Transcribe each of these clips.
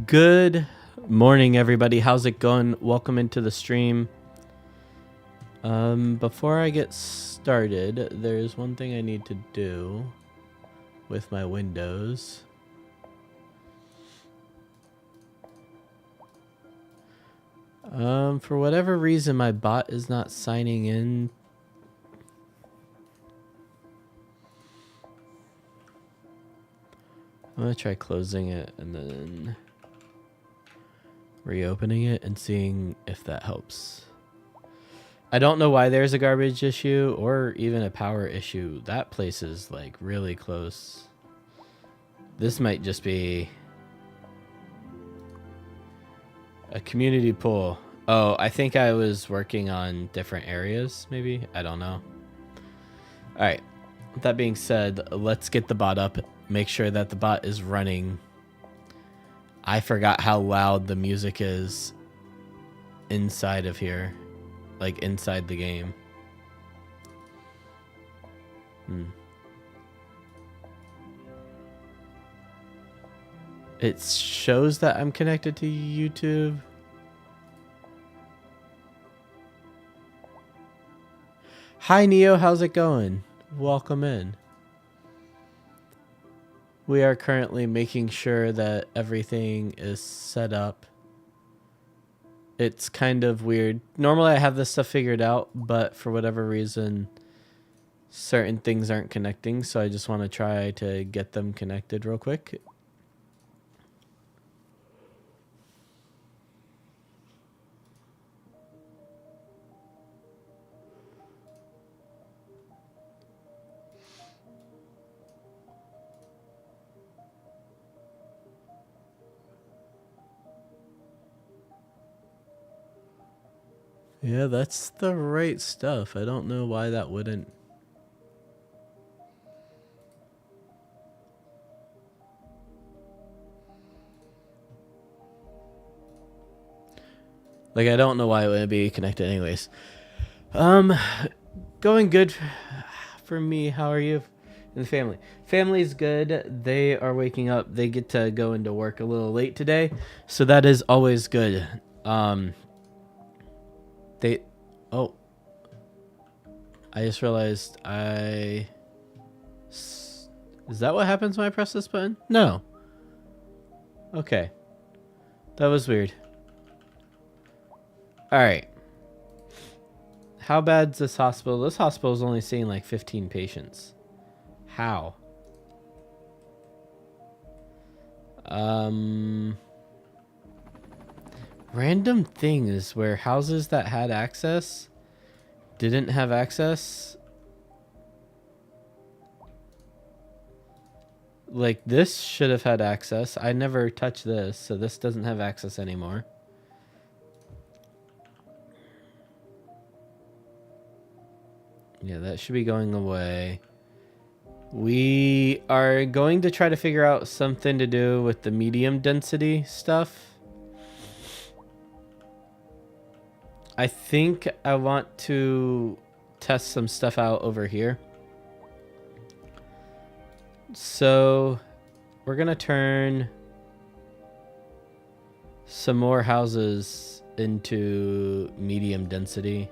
Good morning, everybody. How's it going? Welcome into the stream. Before I get started, there's one thing I need to do with my Windows. For whatever reason, my bot is not signing in. I'm gonna try closing it and then reopening it and seeing if that helps. I don't know why there's a garbage issue or even a power issue. That place is like really close. This might just be a community pool. Oh, I think I was working on different areas, maybe. I don't know. All right. With that being said, let's get the bot up. Make sure that the bot is running. I forgot how loud the music is inside of here. Like inside the game. It shows that I'm connected to YouTube. Hi Neo, how's it going? Welcome in. We are currently making sure that everything is set up. It's kind of weird. Normally I have this stuff figured out, but for whatever reason, certain things aren't connecting. So I just want to try to get them connected real quick. Yeah, that's the right stuff. I don't know why that wouldn't. Like, I don't know why it wouldn't be connected anyways. Going good for me. How are you and the family? Family's good. They are waking up. They get to go into work a little late today. So that is always good. Oh, I just realized is that what happens when I press this button? No. Okay. That was weird. All right. How bad's this hospital? This hospital is only seeing like 15 patients. How? Random things where houses that had access didn't have access. Like this should have had access. I never touched this, so this doesn't have access anymore. Yeah, that should be going away. We are going to try to figure out something to do with the medium density stuff. I think I want to test some stuff out over here. So we're going to turn some more houses into medium density.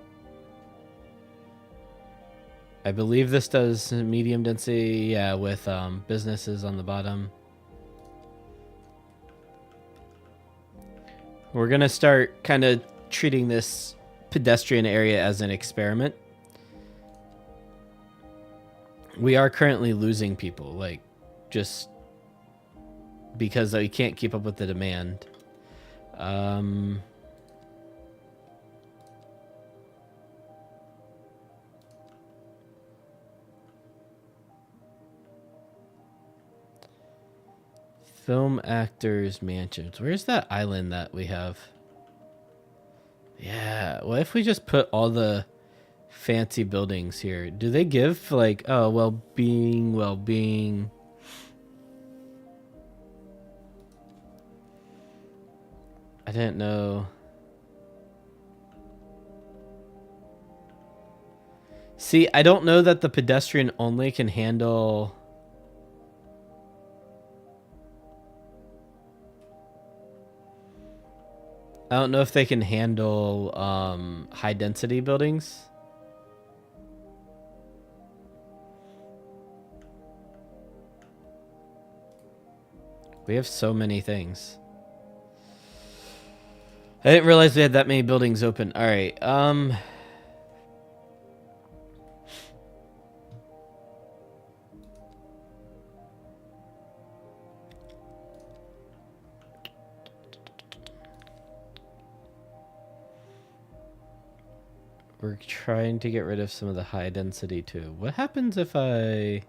I believe this does medium density, yeah, with businesses on the bottom. We're going to start kind of treating this pedestrian area as an experiment. We are currently losing people, like, just because we can't keep up with the demand. Film actors mansions. Where's that island that we have? Yeah, what if we just put all the fancy buildings here? Do they give like, oh, well-being? I didn't know. See, I don't know that the pedestrian only can handle. I don't know if they can handle high density buildings. We have so many things. I didn't realize we had that many buildings open. All right. We're trying to get rid of some of the high density too. What happens if I...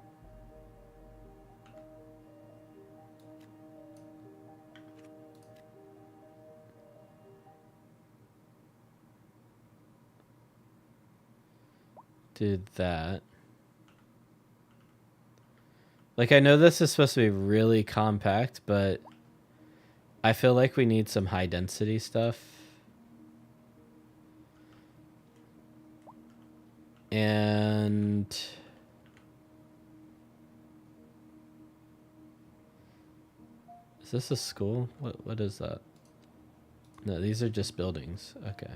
did that? Like, I know this is supposed to be really compact, but I feel like we need some high density stuff. And is this a school? What is that? No, these are just buildings. Okay.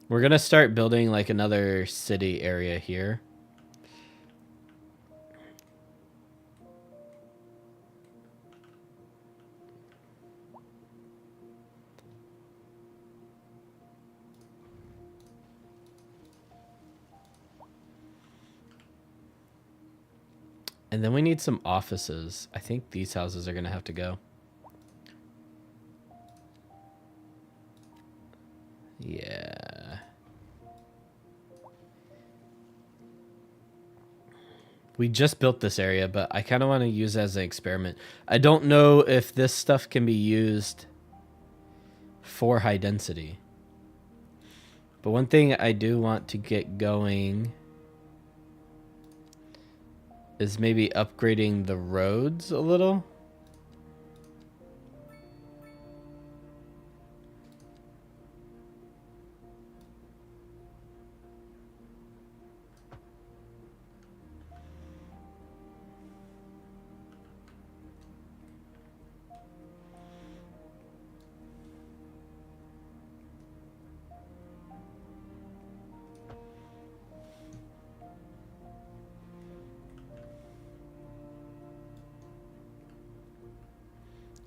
We're gonna start building like another city area here. And then we need some offices. I think these houses are gonna have to go. Yeah. We just built this area, but I kind of want to use it as an experiment. I don't know if this stuff can be used for high density. But one thing I do want to get going is maybe upgrading the roads a little.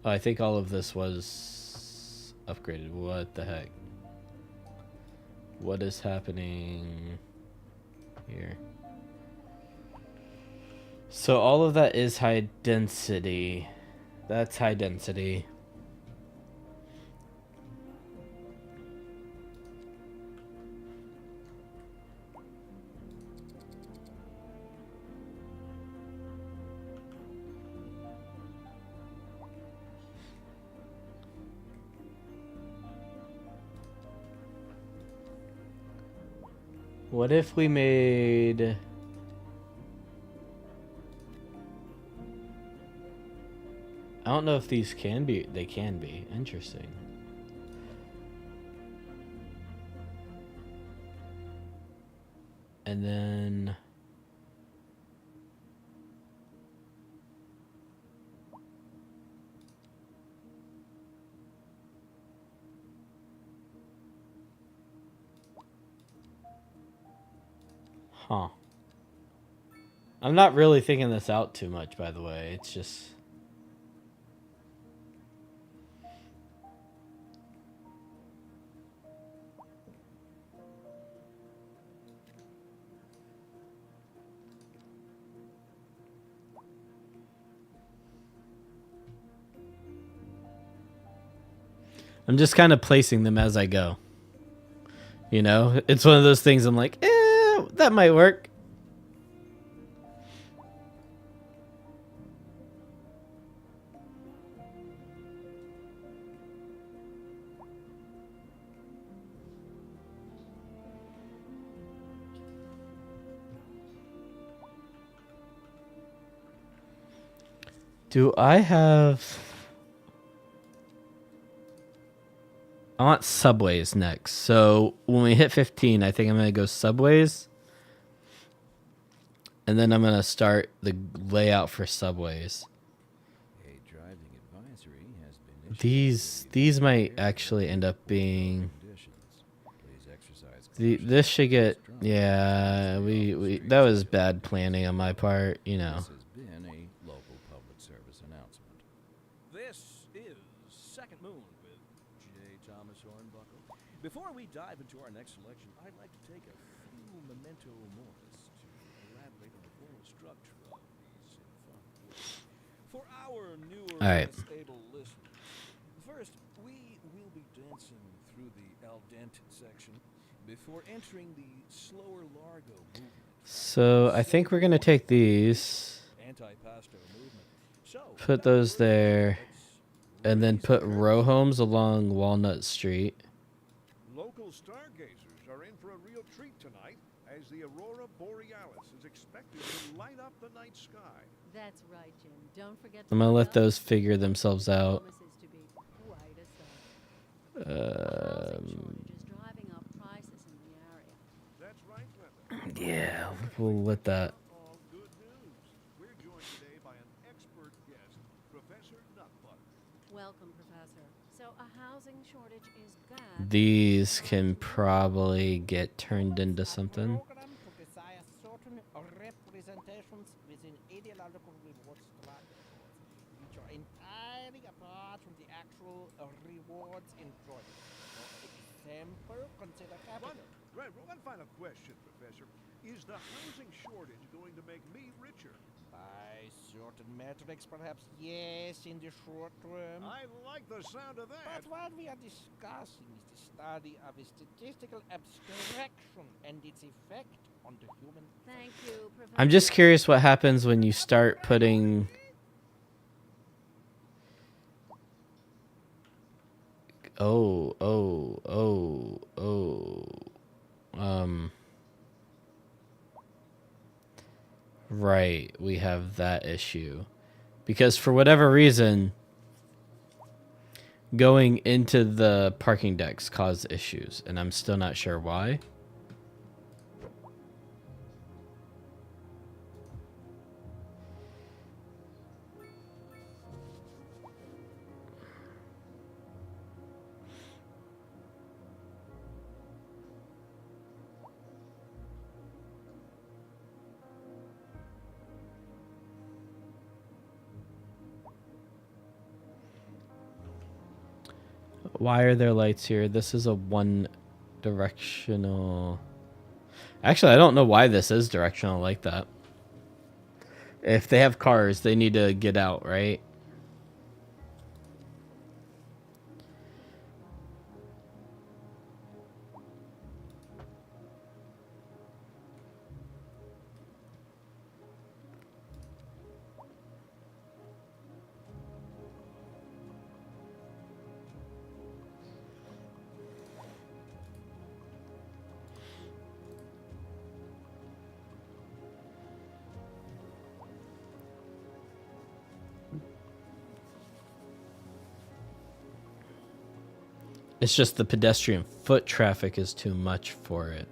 Oh, I think all of this was upgraded. What the heck? What is happening here? So all of that is high density. That's high density. What if we made... I don't know if these can be... They can be. Interesting. And then... Huh. I'm not really thinking this out too much, by the way. It's just... I'm just kind of placing them as I go. You know? It's one of those things I'm like, that might work. Do I have... I want subways next. So when we hit 15, I think I'm going to go subways. And then I'm going to start the layout for subways. A driving advisory has been These might actually end up being... Please exercise This should get... Yeah, we that was bad planning on my part, you know. This has been a local public service announcement. This is Second Moon with J. Thomas Hornbuckle. Before we dive into our next selection, I'd like to take a few memento moris to elaborate on the formal structure of these symphonic. For our newer, less able listeners, first, we will be dancing through the al dente section before entering the slower largo movement. So I think we're going to take these, Anti-pasto movement. So, put those there, and then put row homes along Walnut Street. Local stargazers are in for a real treat tonight, as the aurora borealis is expected to light up the night sky. That's right, Jim. Don't forget to I'm going to let those figure themselves out. promises to be quite a sight. Housing shortages driving up prices in the area. That's right, Linda. Yeah, we'll let that. All good news. We're joined today by an expert guest, Professor Nutbutter. Welcome, Professor. So a housing shortage is bad. These can probably get turned into something. Program to desire certain representations within ideological reward structures, which are entirely apart from the actual rewards enjoyed. For example, consider capital. One final question, Professor. Is the housing shortage going to make me richer? By certain metrics, perhaps yes, in the short term. I like the sound of that. But what we are discussing is the study of a statistical abstraction and its effect on the human. Thank you, Professor. I'm just curious what happens when you start putting... Oh. Right, we have that issue. Because for whatever reason, going into the parking decks caused issues, and I'm still not sure why. Why are there lights here? This is a one directional. Actually, I don't know why this is directional like that. If they have cars, they need to get out, right? It's just the pedestrian foot traffic is too much for it.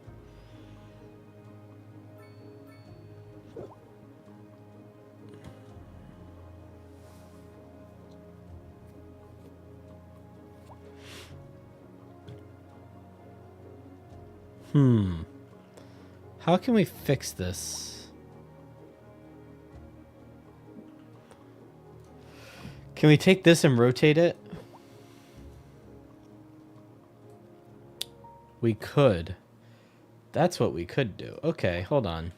How can we fix this? Can we take this and rotate it? We could. That's what we could do. Okay, hold on.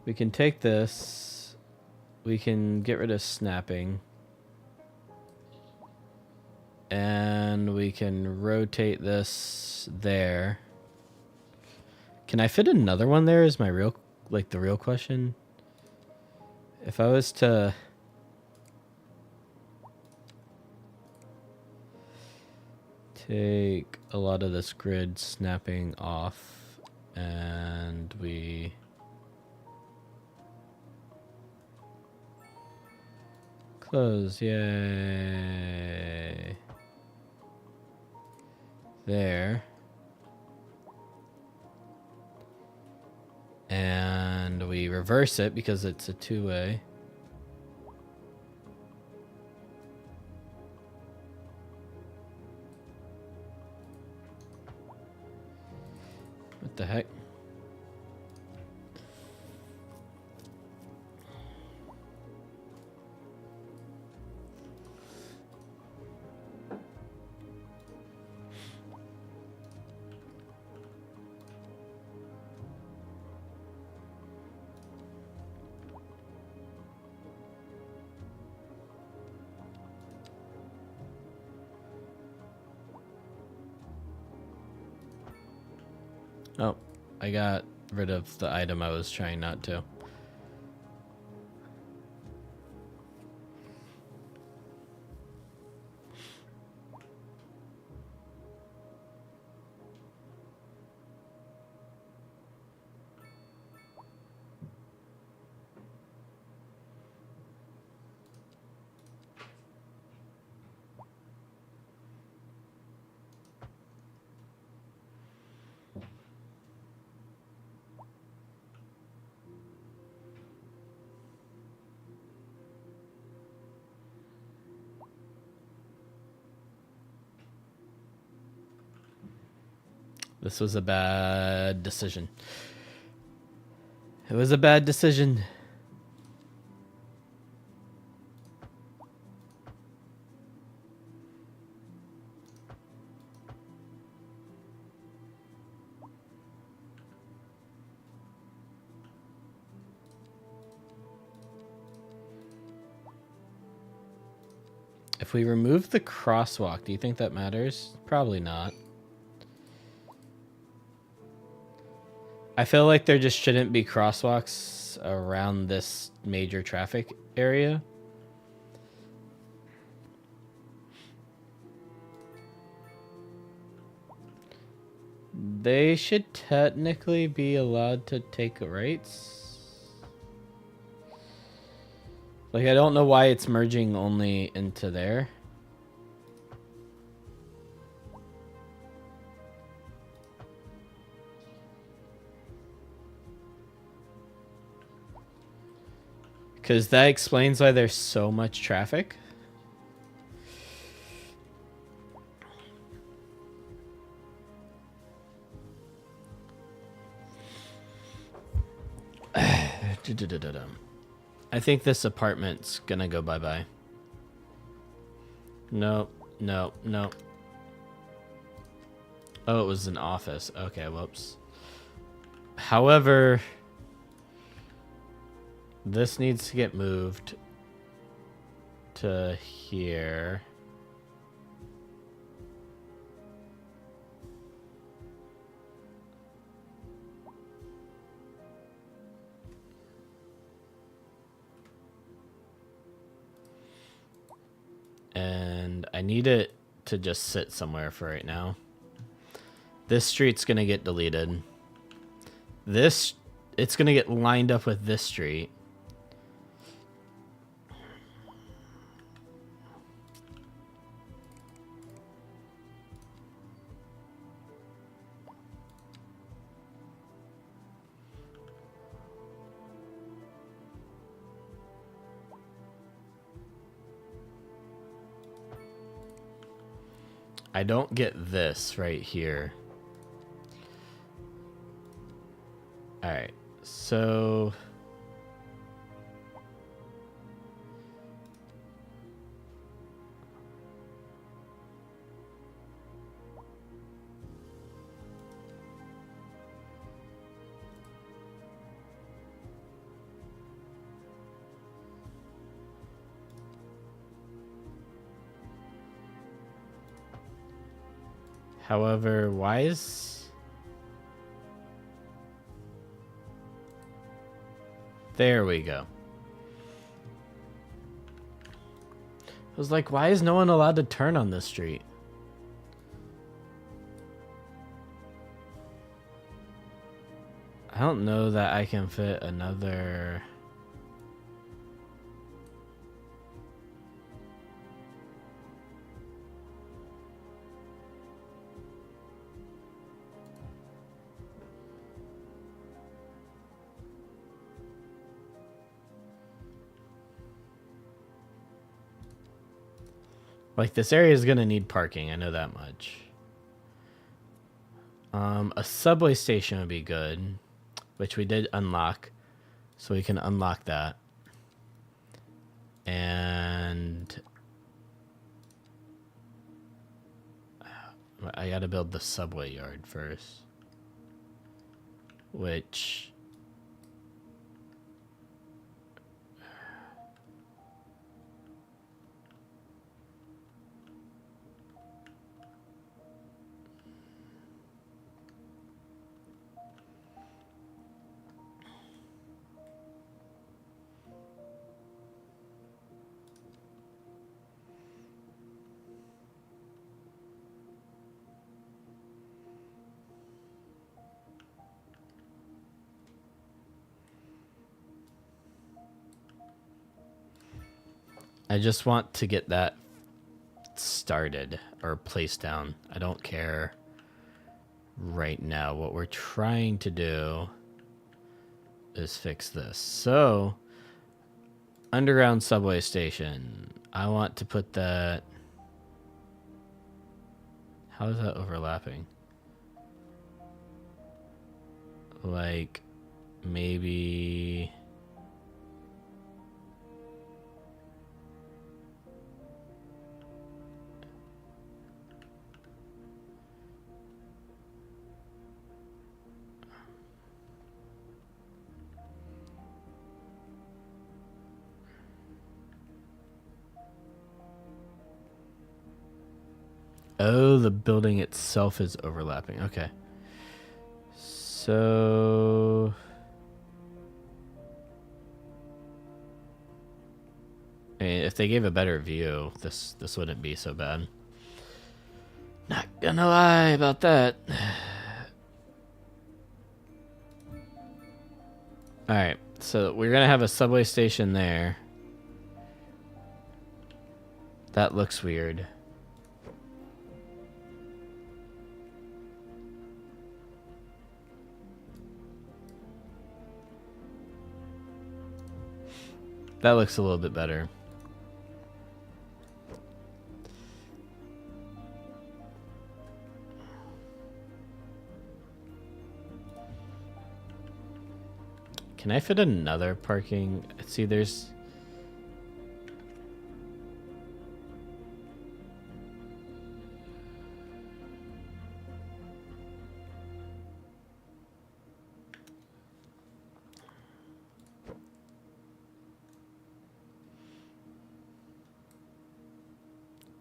We can take this. We can get rid of snapping. And we can rotate this there. Can I fit another one there is my real, like the real question. If I was to... take a lot of this grid snapping off and we... close, yay. There. And we reverse it because it's a two-way. What the heck? Oh, I got rid of the item I was trying not to. This was a bad decision. It was a bad decision. If we remove the crosswalk, do you think that matters? Probably not. I feel like there just shouldn't be crosswalks around this major traffic area. They should technically be allowed to take rights. Like, I don't know why it's merging only into there. Because that explains why there's so much traffic. I think this apartment's gonna go bye-bye. Nope, nope, nope. Oh, it was an office. Okay, whoops. However... this needs to get moved to here. And I need it to just sit somewhere for right now. This street's gonna get deleted. It's gonna get lined up with this street. I don't get this right here. All right, so however, why is there we go. I was like, why is no one allowed to turn on this street? I don't know that I can fit another. Like, this area is gonna need parking, I know that much. A subway station would be good, which we did unlock, so we can unlock that. And I gotta build the subway yard first, which I just want to get that started or placed down. I don't care right now. What we're trying to do is fix this. So, underground subway station. I want to put that. How is that overlapping? Like, maybe. Oh, the building itself is overlapping. Okay. So I mean, if they gave a better view, this wouldn't be so bad. Not gonna lie about that. Alright, so we're gonna have a subway station there. That looks weird. That looks a little bit better. Can I fit another parking? See, there's...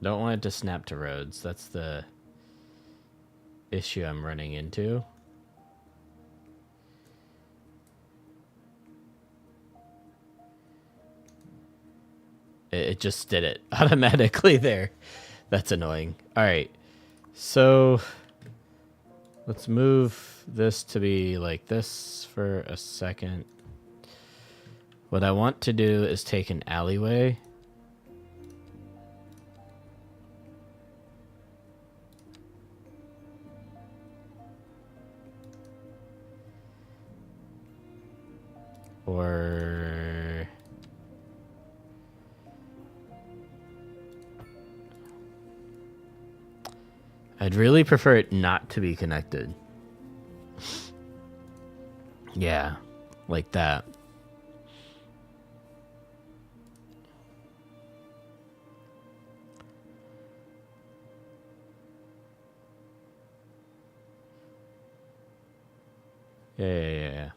Don't want it to snap to roads. That's the issue I'm running into. It just did it automatically there. That's annoying. All right. So let's move this to be like this for a second. What I want to do is take an alleyway. Or I'd really prefer it not to be connected. Yeah, like that. Yeah.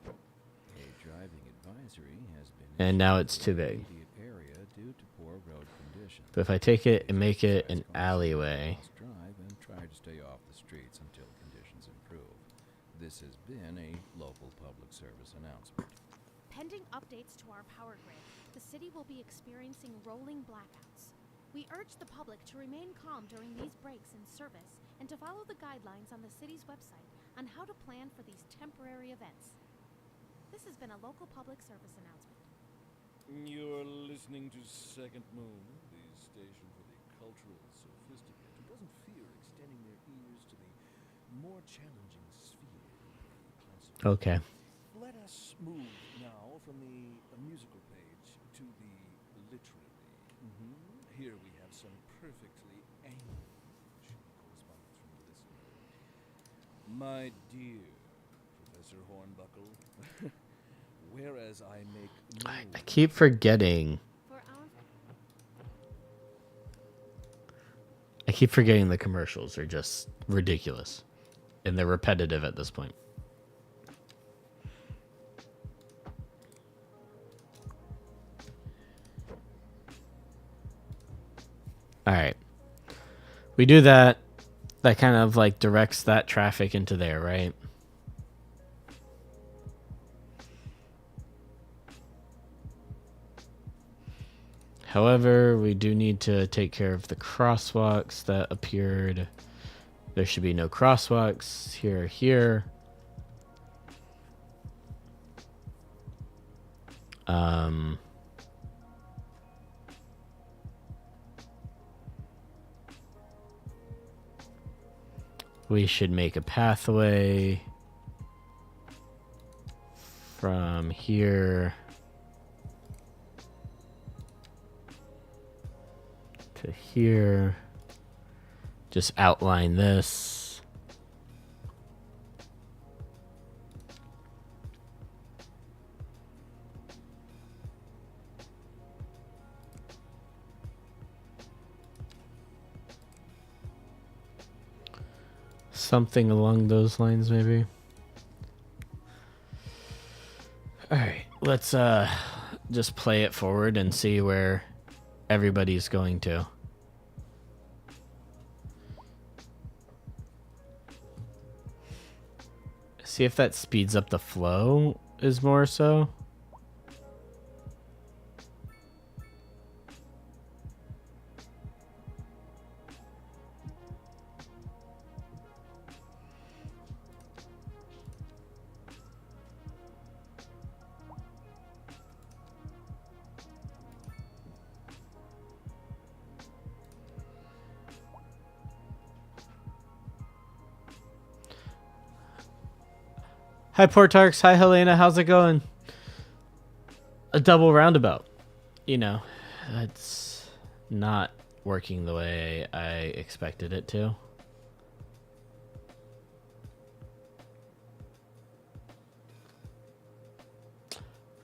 A driving advisory has been And now issued it's to too the big. immediate area due to poor road conditions. But if I take it and make it an Exercise caution, alleyway, must drive and try to stay off the streets until conditions improve. This has been a local public service announcement. Pending updates to our power grid, the city will be experiencing rolling blackouts. We urge the public to remain calm during these breaks in service and to follow the guidelines on the city's website on how to plan for these temporary events. This has been a local public service announcement. You're listening to Second Moon, the station for the cultural sophisticate who doesn't fear extending their ears to the more challenging sphere of classical. okay. Let us move now from the musical page to the literary. Here we have some perfectly ancient correspondence from the listener. My dear Professor Hornbuckle, whereas I make no I keep forgetting. For our I keep forgetting the commercials are just ridiculous. And they're repetitive at this point. Alright. We do that. That kind of like directs that traffic into there, right? However, we do need to take care of the crosswalks that appeared. There should be no crosswalks here or here. We should make a pathway from here to here. Just outline this. Something along those lines, maybe. All right, let's just play it forward and see where everybody's going to. See if that speeds up the flow is more so. Hi, Portarks. Hi, Helena. How's it going? A double roundabout. You know, it's not working the way I expected it to.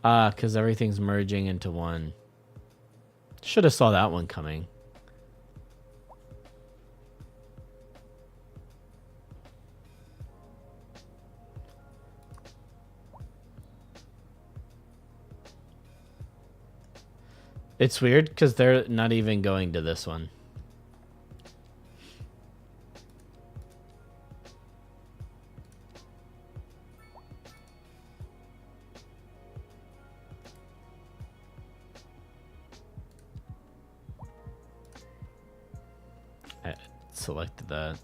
Ah, because everything's merging into one. Should have saw that one coming. It's weird because they're not even going to this one. I selected that.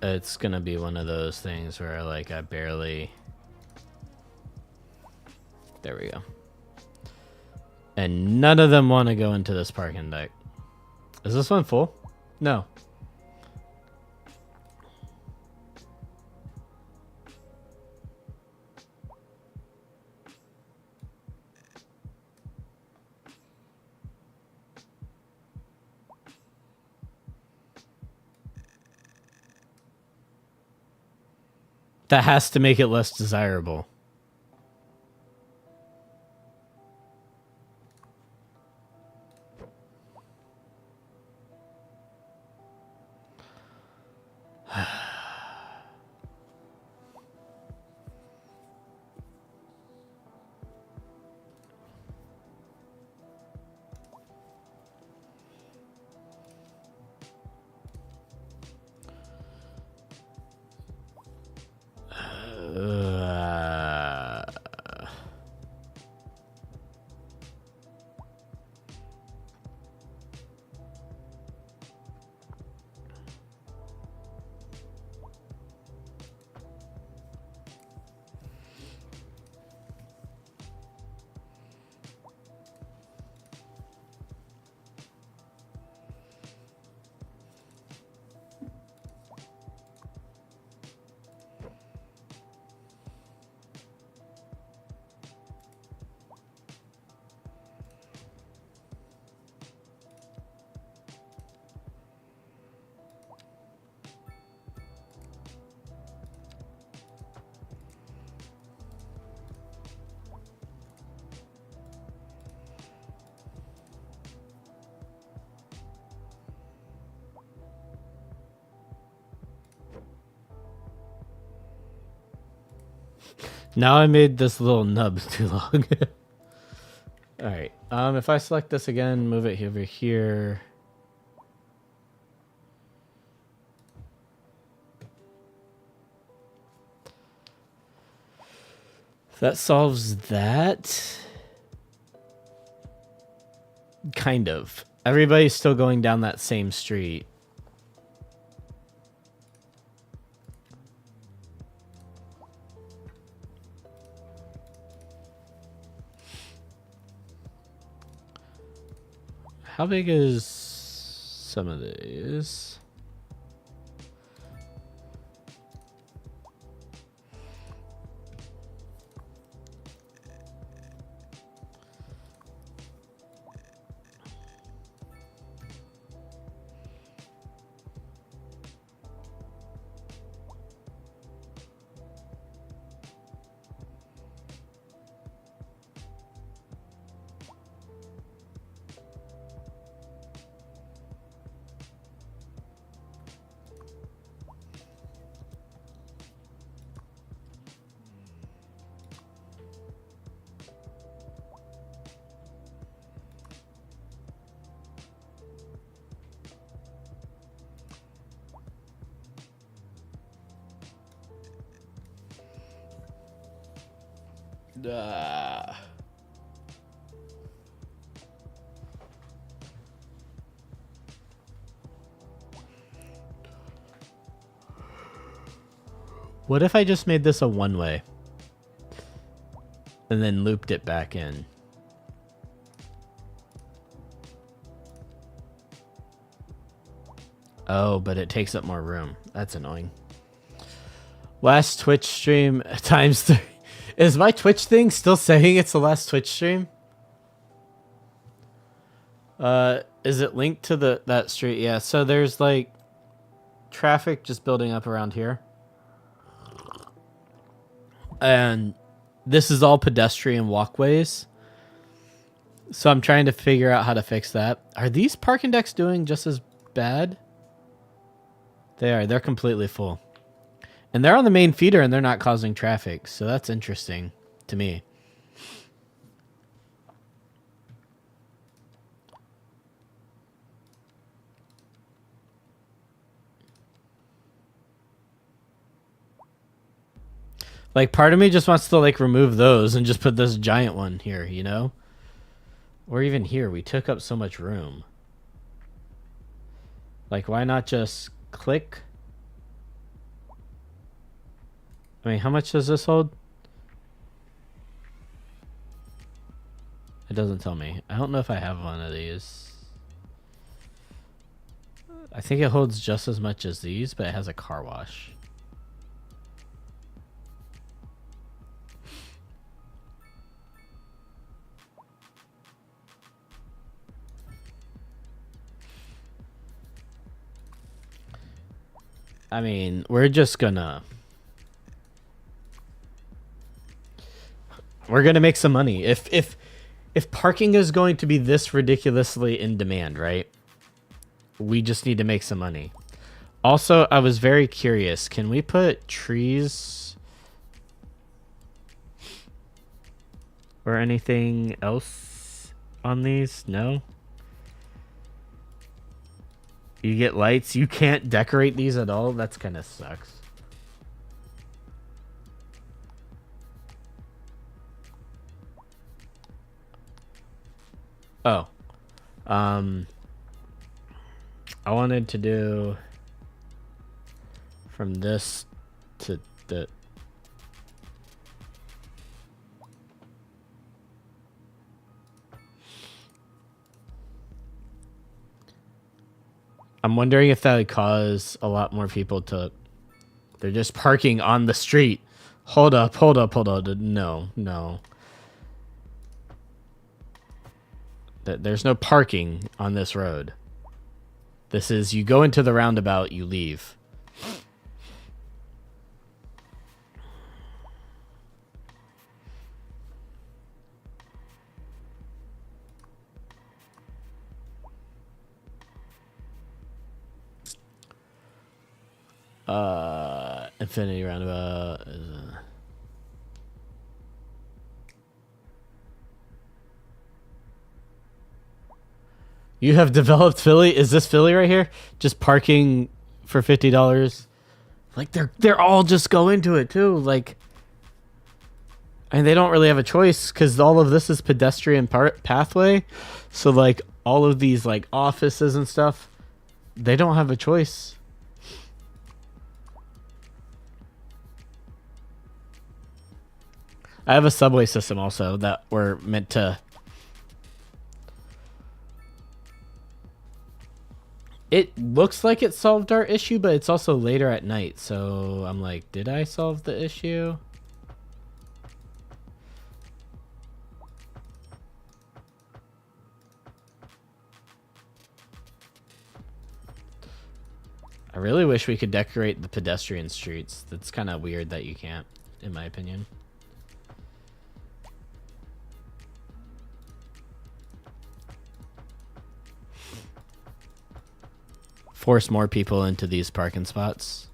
it's gonna be one of those things where like I barely. There we go. And none of them want to go into this parking deck. Is this one full? No. That has to make it less desirable. Now I made this little nub too long. All right. If I select this again, move it over here. That solves that. Kind of. Everybody's still going down that same street. How big is some of these? What if I just made this a one-way and then looped it back in? Oh, but it takes up more room. That's annoying. Last Twitch stream times 3. Is my Twitch thing still saying it's the last Twitch stream? Is it linked to that street? Yeah, so there's like traffic just building up around here. And this is all pedestrian walkways. So I'm trying to figure out how to fix that. Are these parking decks doing just as bad? They are. They're completely full. And they're on the main feeder and they're not causing traffic. So that's interesting to me. Like, part of me just wants to, like, remove those and just put this giant one here, you know? Or even here. We took up so much room. Like, why not just click I mean, how much does this hold? It doesn't tell me. I don't know if I have one of these. I think it holds just as much as these, but it has a car wash. I mean, we're gonna make some money. If parking is going to be this ridiculously in demand, right? We just need to make some money. Also, I was very curious. Can we put trees or anything else on these? No? You get lights. You can't decorate these at all. That's kind of sucks. Oh. I wanted to do from this to the... I'm wondering if that would cause a lot more people to... They're just parking on the street. Hold up. No. There's no parking on this road. This is, you go into the roundabout, you leave. Infinity roundabout is You have developed Philly? Is this Philly right here? Just parking for $50? Like they're all just go into it too. Like, and they don't really have a choice because all of this is pedestrian pathway. So like all of these like offices and stuff, they don't have a choice. I have a subway system also that we're meant to... It looks like it solved our issue, but it's also later at night. So I'm like, did I solve the issue? I really wish we could decorate the pedestrian streets. That's kind of weird that you can't, in my opinion. Force more people into these parking spots.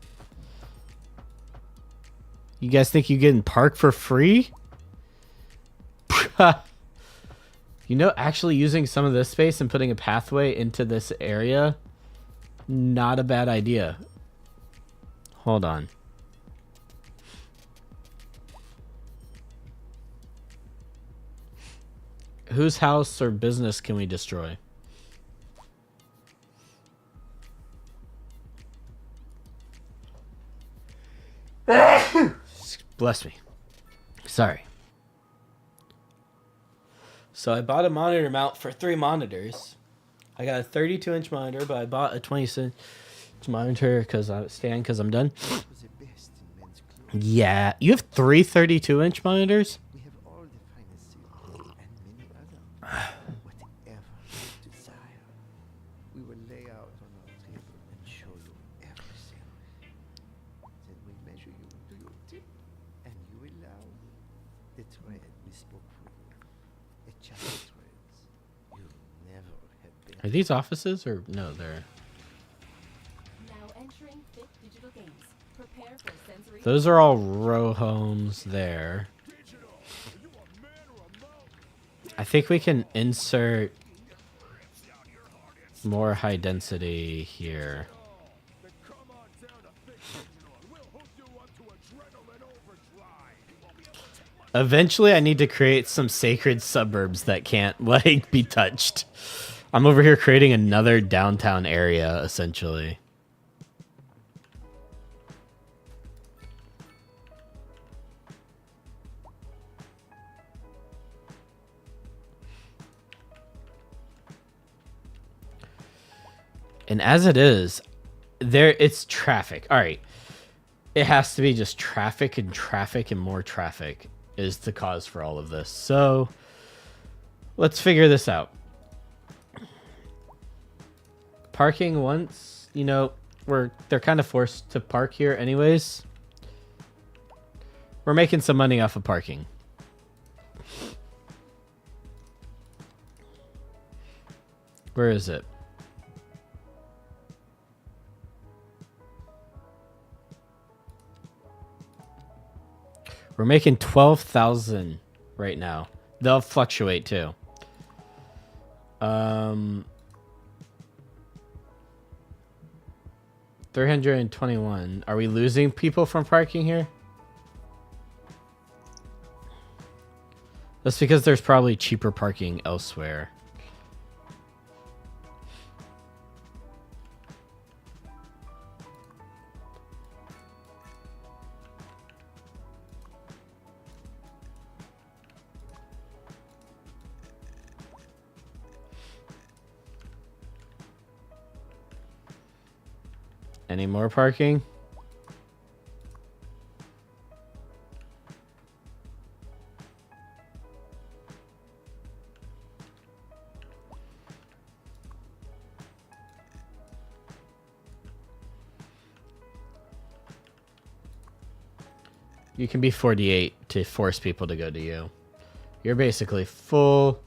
You guys think you can park for free? You know, actually using some of this space and putting a pathway into this area, not a bad idea. Hold on. Whose house or business can we destroy? Bless me. Sorry. So I bought a monitor mount for 3 monitors. I got a 32-inch monitor, but I bought a 26-inch monitor because I'm done. Yeah, you have 3 32-inch monitors? We have all the finest silver and many other. Whatever you desire, we will lay out on our table and show you everything. Then we measure you to your tip, and you allow the thread we spoke for you. A chapter threads you never had been. Are these offices or no? They're... Now entering Fit Digital Games. Prepare for sensory. Those are all row homes there. I think we can insert more high density here. Eventually I need to create some sacred suburbs that can't like be touched. I'm over here creating another downtown area essentially. And as it is, it's traffic. All right. It has to be just traffic and more traffic is the cause for all of this. So let's figure this out. Parking once, you know, they're kind of forced to park here anyways. We're making some money off of parking. Where is it? We're making 12,000 right now. They'll fluctuate too. 321. Are we losing people from parking here? That's because there's probably cheaper parking elsewhere. Any more parking? You can be 48 to force people to go to you. You're basically full.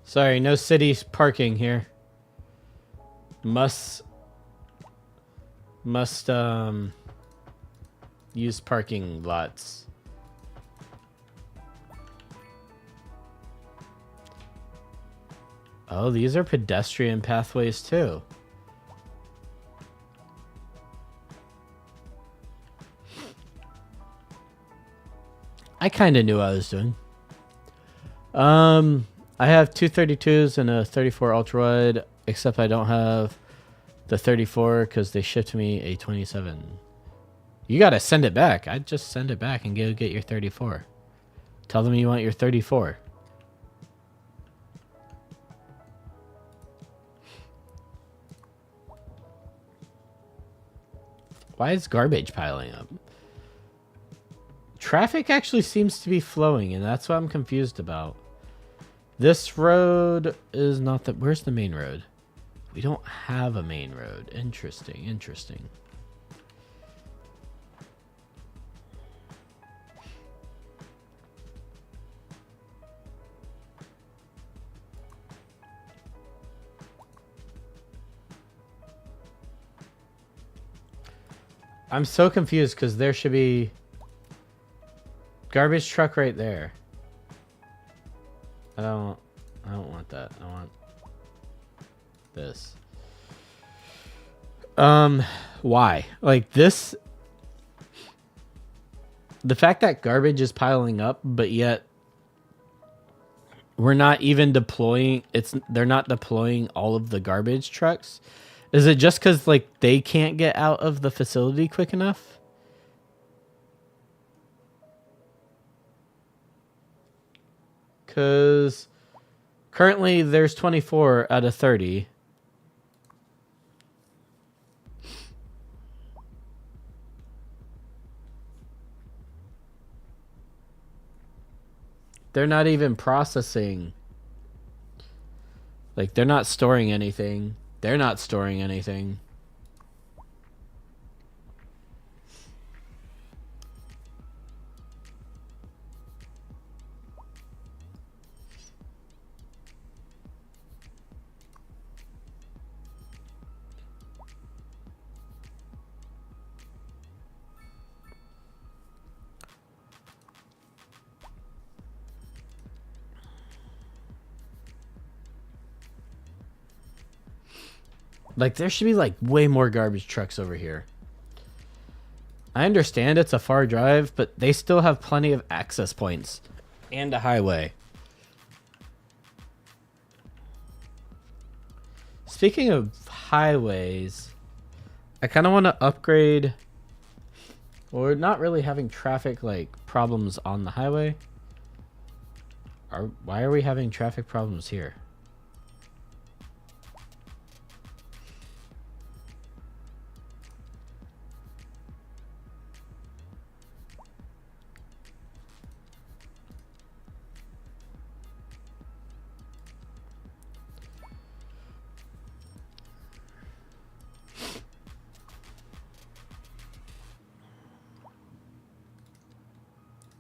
Sorry, no city parking here. Must use parking lots. Oh, these are pedestrian pathways too. I kind of knew what I was doing. I have two 32s and a 34 ultra wide, except I don't have the 34 because they shipped me a 27. You gotta send it back. I'd just send it back and go get your 34. Tell them you want your 34. Why is garbage piling up? Traffic actually seems to be flowing, and that's what I'm confused about. This road is not the... Where's the main road? We don't have a main road. Interesting, interesting. I'm so confused because there should be garbage truck right there. I don't want that. I want this. Why? Like this, the fact that garbage is piling up, but yet we're not even deploying, they're not deploying all of the garbage trucks. Is it just because like they can't get out of the facility quick enough? Because currently there's 24 out of 30. They're not even processing. Like, they're not storing anything. They're not storing anything. Like, there should be, like, way more garbage trucks over here. I understand it's a far drive, but they still have plenty of access points and a highway. speaking of highways, I kind of want to upgrade. Well, we're not really having traffic like problems on the highway. Why are we having traffic problems here?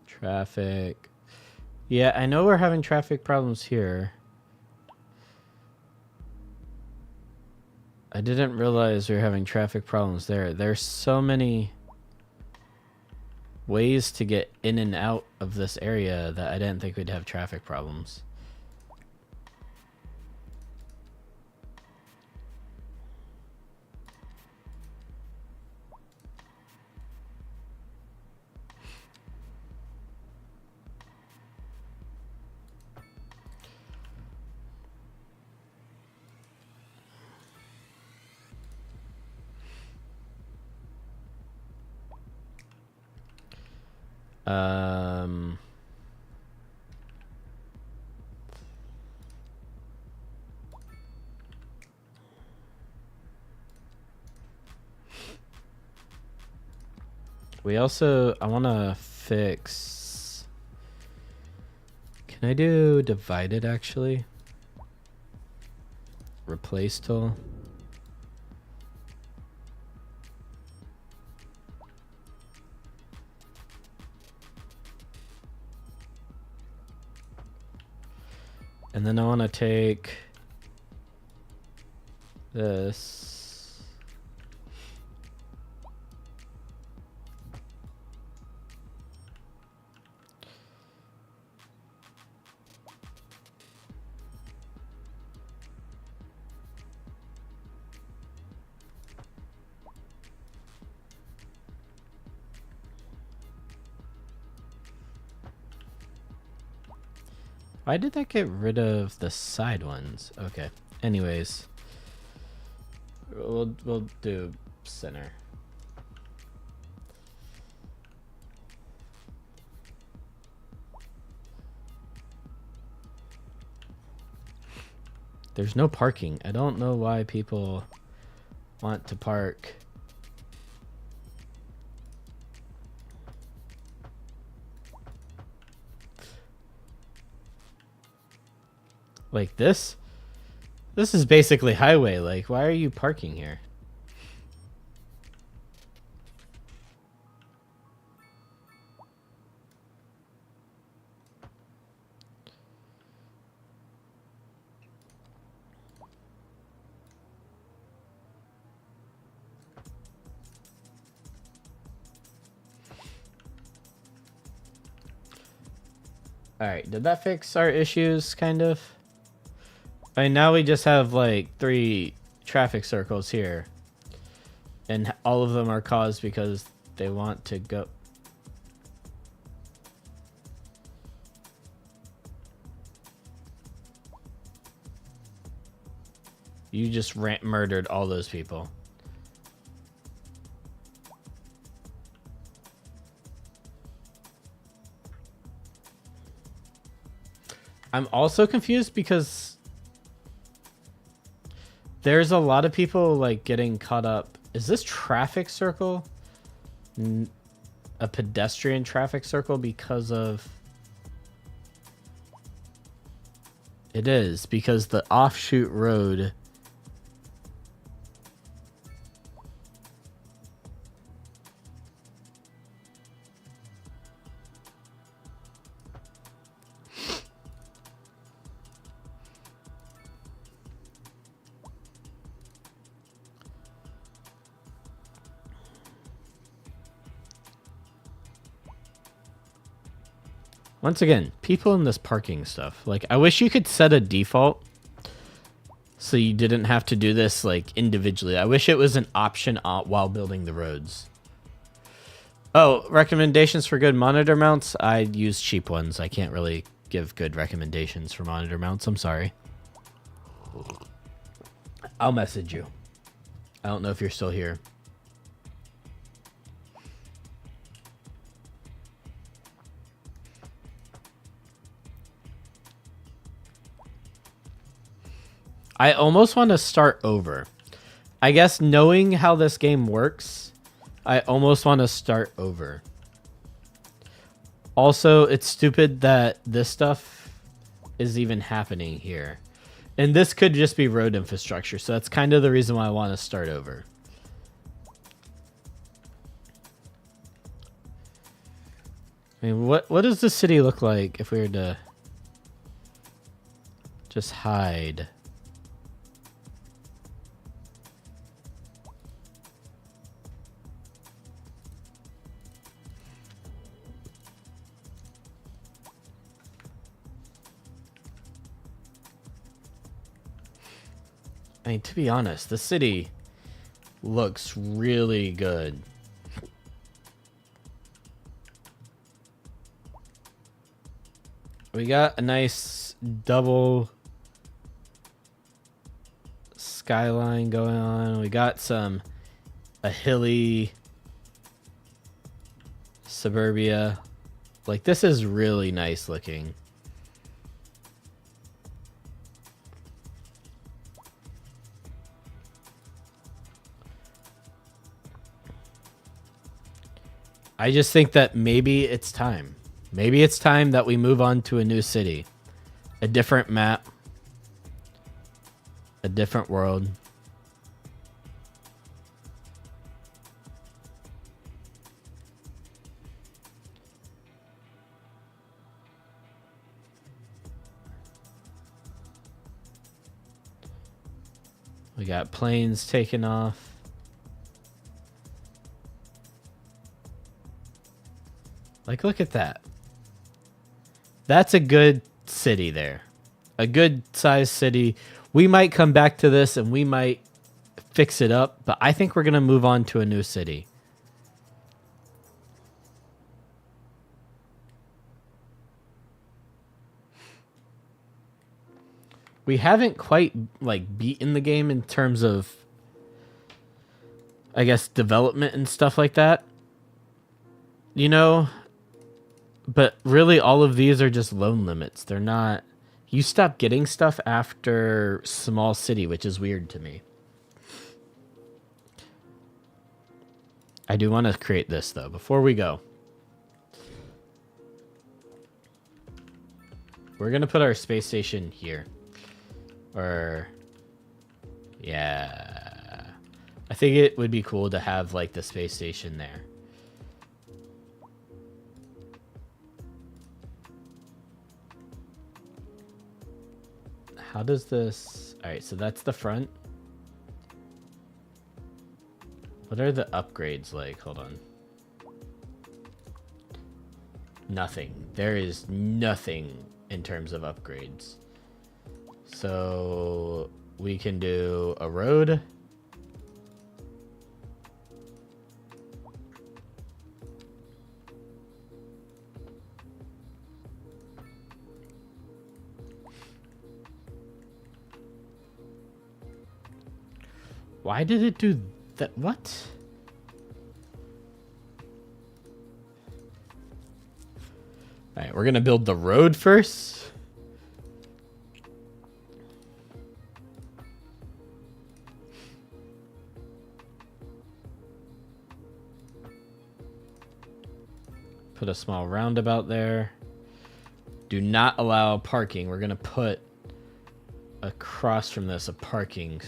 Traffic. Yeah, I know we're having traffic problems here. I didn't realize we were having traffic problems there. There's so many ways to get in and out of this area that I didn't think we'd have traffic problems. We also, I want to fix. Can I do divided actually? Replace tool. And then I want to take this. Why did that get rid of the side ones? Okay. Anyways, we'll do center. There's no parking. I don't know why people want to park. Like this? This is basically highway. Like, why are you parking here? Alright, did that fix our issues, kind of? I mean, now we just have, like, 3 traffic circles here. And all of them are caused because they want to go... You just murdered all those people. I'm also confused because there's a lot of people like getting caught up. Is this traffic circle a pedestrian traffic circle because of... It is, because the offshoot road... Once again, people in this parking stuff. Like, I wish you could set a default so you didn't have to do this, like, individually. I wish it was an option while building the roads. Oh, recommendations for good monitor mounts? I use cheap ones. I can't really give good recommendations for monitor mounts. I'm sorry. I'll message you. I don't know if you're still here. I almost want to start over. I guess knowing how this game works, I almost want to start over. Also, it's stupid that this stuff is even happening here. And this could just be road infrastructure, so that's kind of the reason why I want to start over. I mean, what does the city look like if we were to just hide? I mean, to be honest, the city looks really good. We got a nice double skyline going on. We got a hilly suburbia. Like, this is really nice looking. I just think that maybe it's time. Maybe it's time that we move on to a new city. A different map. A different world. We got planes taking off. Like, look at that. That's a good city there. A good sized city. We might come back to this and we might fix it up, but I think we're going to move on to a new city. We haven't quite, like, beaten the game in terms of, I guess, development and stuff like that. You know? But really, all of these are just loan limits. They're not... You stop getting stuff after small city, which is weird to me. I do want to create this, though, before we go. We're going to put our space station here. Or... Yeah. I think it would be cool to have, like, the space station there. How does this... Alright, so that's the front. What are the upgrades like? Hold on. Nothing. There is nothing in terms of upgrades. So we can do a road. Why did it do that? What? All right, we're going to build the road first. Put a small roundabout there. Do not allow parking. We're going to put across from this a parking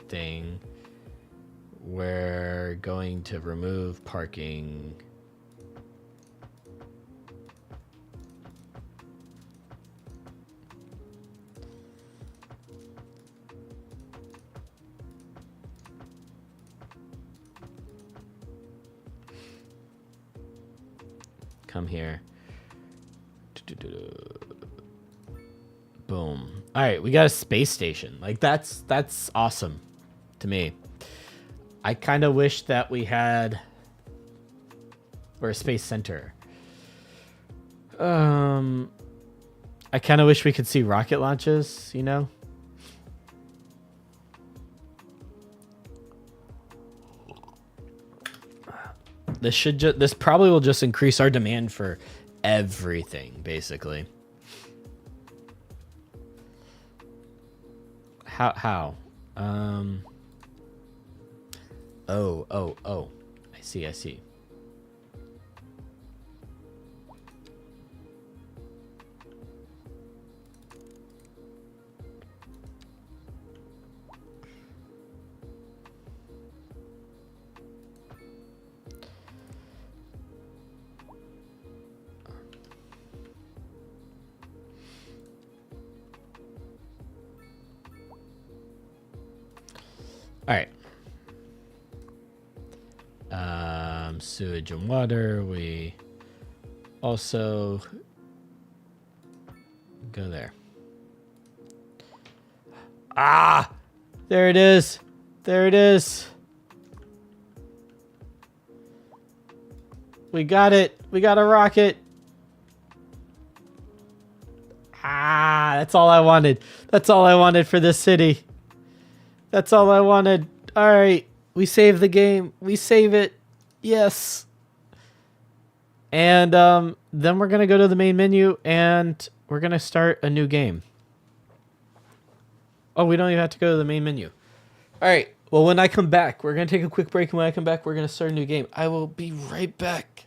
thing. We're going to remove parking. Come here. Boom. All right, we got a space station. Like, that's awesome to me. I kind of wish that we had, or a space center. I kind of wish we could see rocket launches, you know? This probably will just increase our demand for everything, basically. How? Oh. I see. All right. Sewage and water. We also go there. Ah, there it is. There it is. We got it. We got a rocket. Ah, that's all I wanted. That's all I wanted for this city. That's all I wanted. All right. We save the game. We save it. Yes. And then we're going to go to the main menu and we're going to start a new game. Oh, we don't even have to go to the main menu. All right. Well, when I come back, we're going to take a quick break. And when I come back, we're going to start a new game. I will be right back.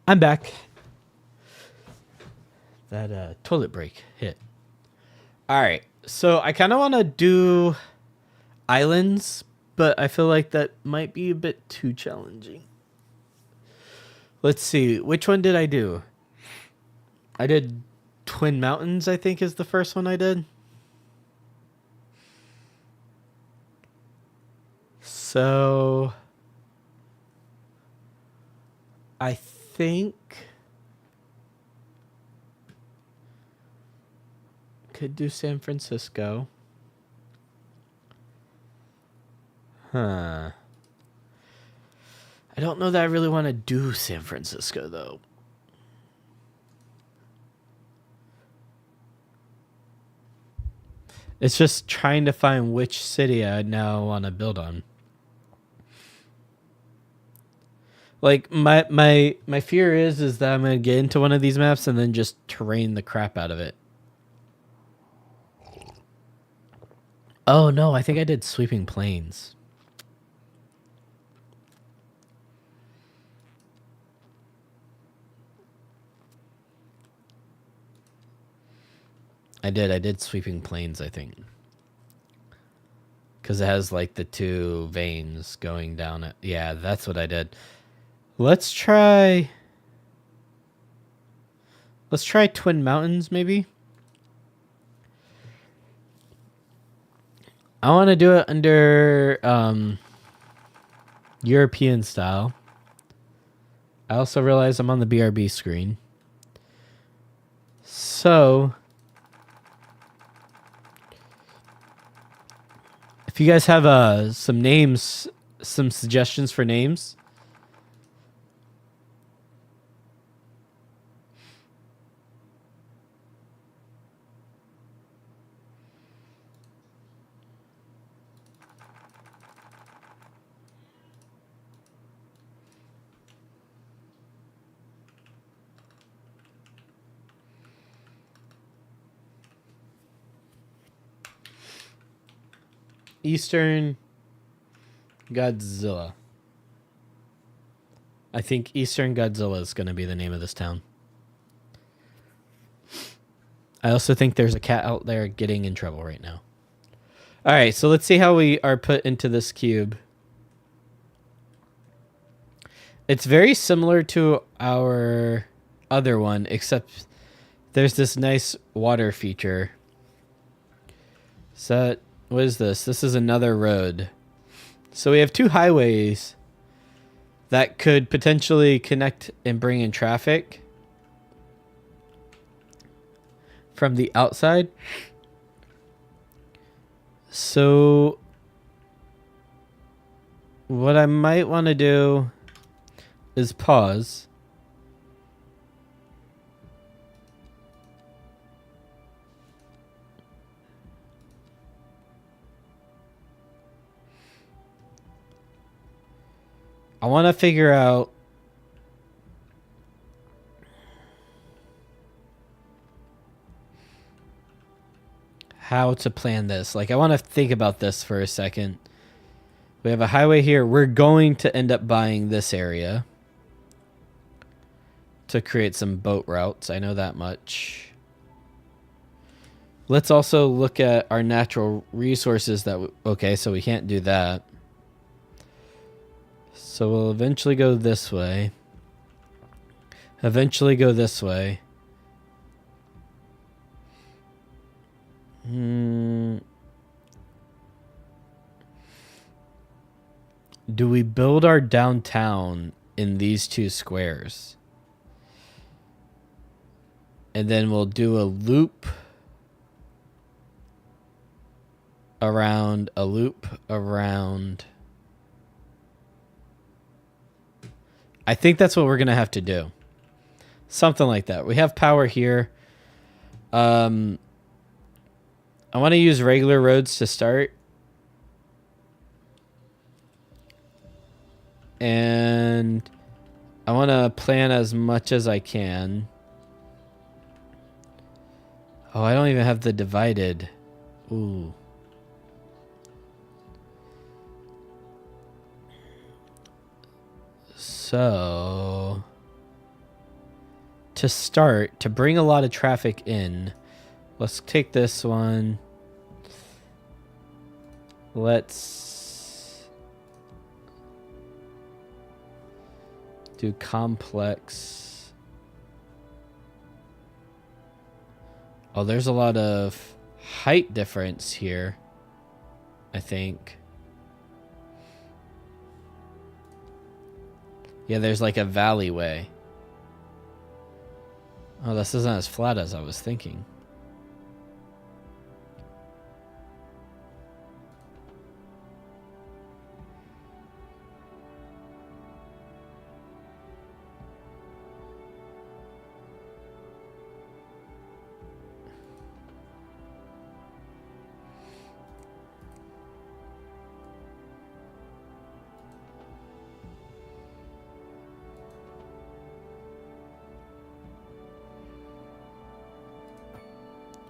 I'm back. That toilet break hit. All right. So I kind of want to do islands, but I feel like that might be a bit too challenging. Let's see. Which one did I do? I did Twin Mountains, I think, is the first one I did. So I think could do San Francisco. Huh. I don't know that I really want to do San Francisco, though. It's just trying to find which city I now want to build on. Like, my fear is that I'm going to get into one of these maps and then just terrain the crap out of it. Oh, no, I think I did Sweeping Plains. I did Sweeping Plains, I think. Because it has, like, the two veins going down it. Yeah, that's what I did. Let's try Twin Mountains, maybe. I want to do it under European style. I also realize I'm on the BRB screen. So, if you guys have some names, some suggestions for names. Eastern Godzilla. I think Eastern Godzilla is going to be the name of this town. I also think there's a cat out there getting in trouble right now. All right, so let's see how we are put into this cube. It's very similar to our other one, except there's this nice water feature. So, what is this? This is another road. So we have two highways that could potentially connect and bring in traffic from the outside. So what I might want to do is pause. I want to figure out how to plan this. Like, I want to think about this for a second. We have a highway here. We're going to end up buying this area to create some boat routes. I know that much. Let's also look at our natural resources that... okay, so we can't do that. So we'll eventually go this way. Eventually go this way. Do we build our downtown in these two squares? And then we'll do a loop around a loop around. I think that's what we're going to have to do. Something like that. We have power here. I want to use regular roads to start. And I want to plan as much as I can. Oh, I don't even have the divided. Ooh. So to start, to bring a lot of traffic in, let's take this one. Let's do complex. Oh, there's a lot of height difference here, I think. Yeah, there's like a valleyway. Oh, this isn't as flat as I was thinking.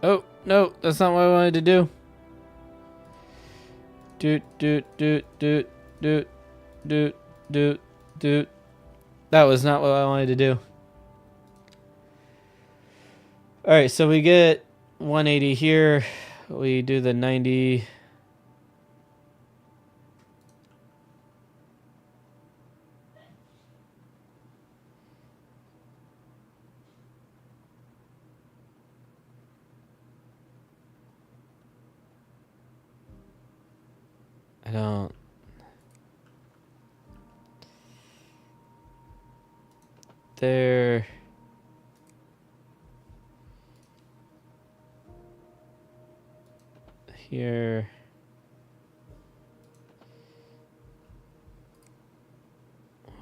Oh, no, that's not what I wanted to do. Doot. That was not what I wanted to do. Alright, so we get 180 here. We do the 90. I don't. There. Here.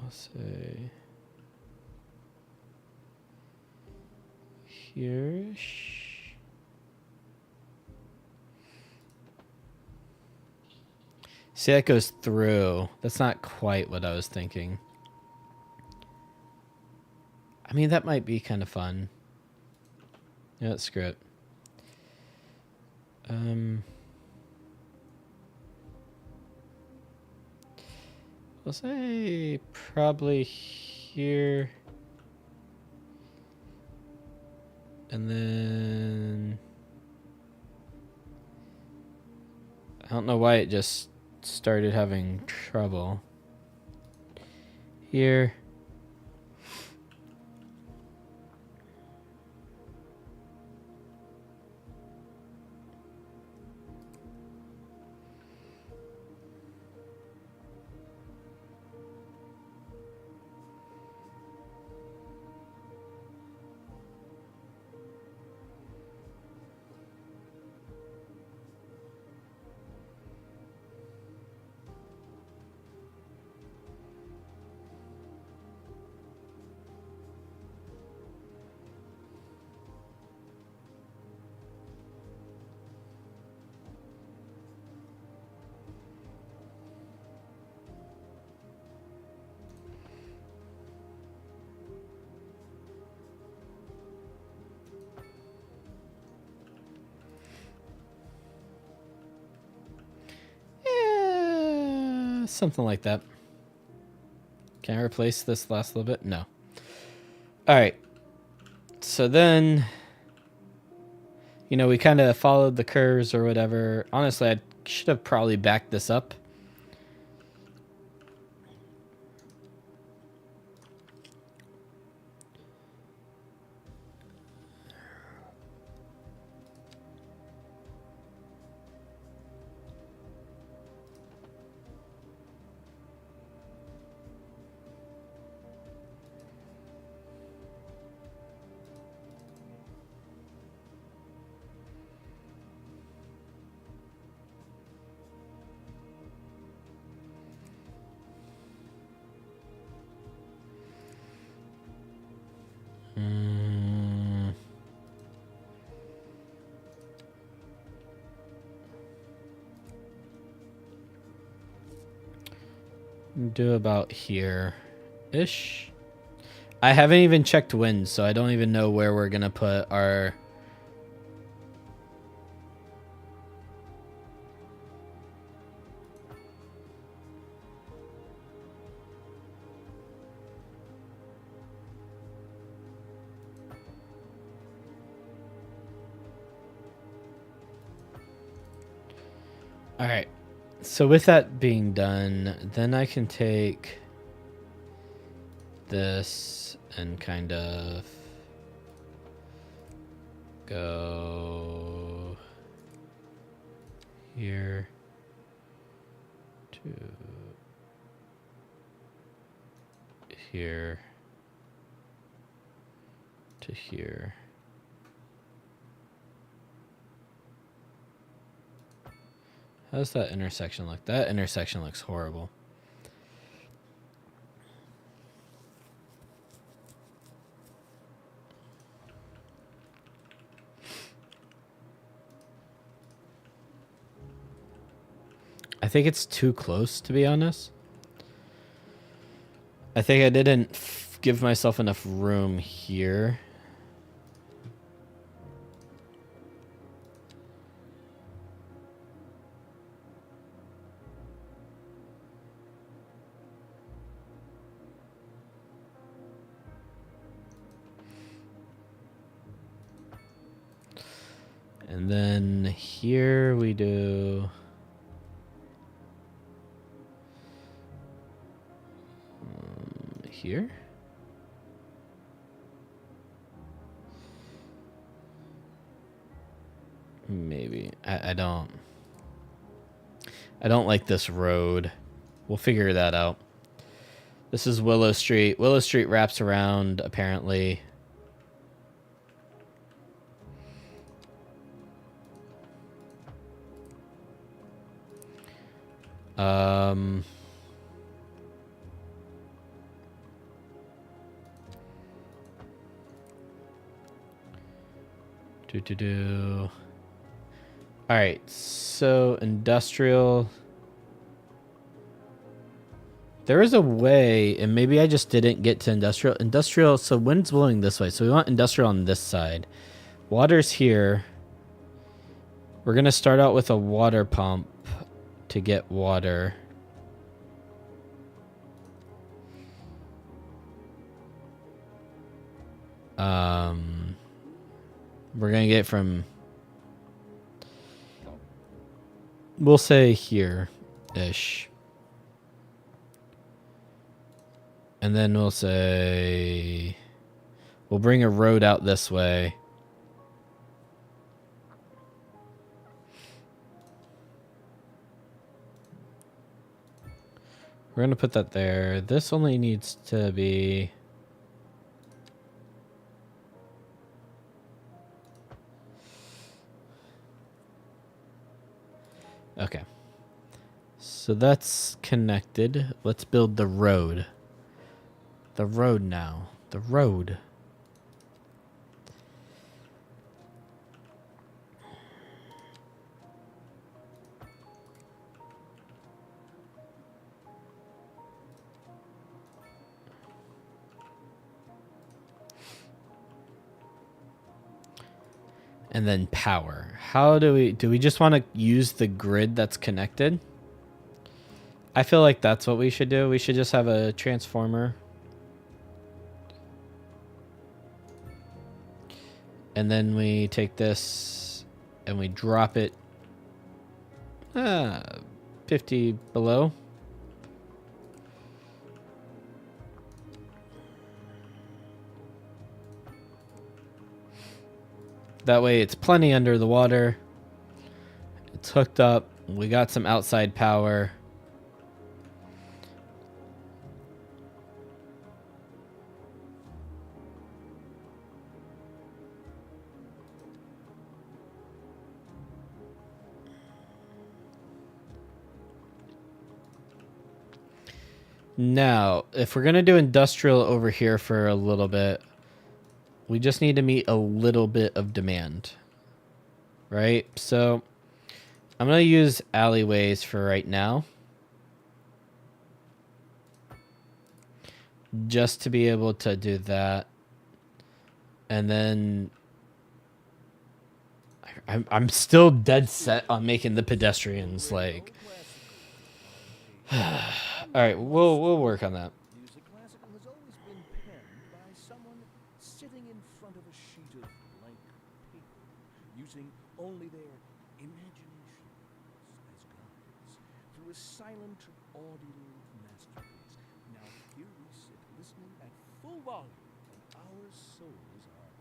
I'll say. Here-ish. See, that goes through. That's not quite what I was thinking. I mean, that might be kind of fun. Yeah, screw it. I'll say probably here. And then I don't know why it just started having trouble. Here. Something like that. Can I replace this last little bit? No. Alright. So then, you know, we kind of followed the curves or whatever. Honestly, I should have probably backed this up. Do about here-ish. I haven't even checked winds, so I don't even know where we're gonna put our... All right. So with that being done, then I can take this and kind of go here to here to here. How's that intersection look? That intersection looks horrible. I think it's too close, to be honest. I think I didn't give myself enough room here. And then here we do here. Maybe. I don't like this road. We'll figure that out. This is Willow Street. Willow Street wraps around, apparently. All right, so industrial. There is a way, and maybe I just didn't get to industrial. Industrial, so wind's blowing this way, so we want industrial on this side. Water's here. We're going to start out with a water pump to get water. We're going to get from, we'll say here-ish. And then we'll say, we'll bring a road out this way. We're going to put that there. This only needs to be... Okay. So that's connected. Let's build the road. The road now. The road. And then power. How do we just want to use the grid that's connected? I feel like that's what we should do. We should just have a transformer. And then we take this and we drop it 50 below. That way it's plenty under the water. It's hooked up. We got some outside power. Now, if we're going to do industrial over here for a little bit, we just need to meet a little bit of demand, right? So I'm going to use alleyways for right now, just to be able to do that. And then I'm still dead set on making the pedestrians like... All right, we'll work on that. Music classical has always been penned by someone sitting in front of a sheet of blank paper, using only their imagination as guide. into a silent, audible masterpiece. Now here we sit, listening at full volume, and our souls are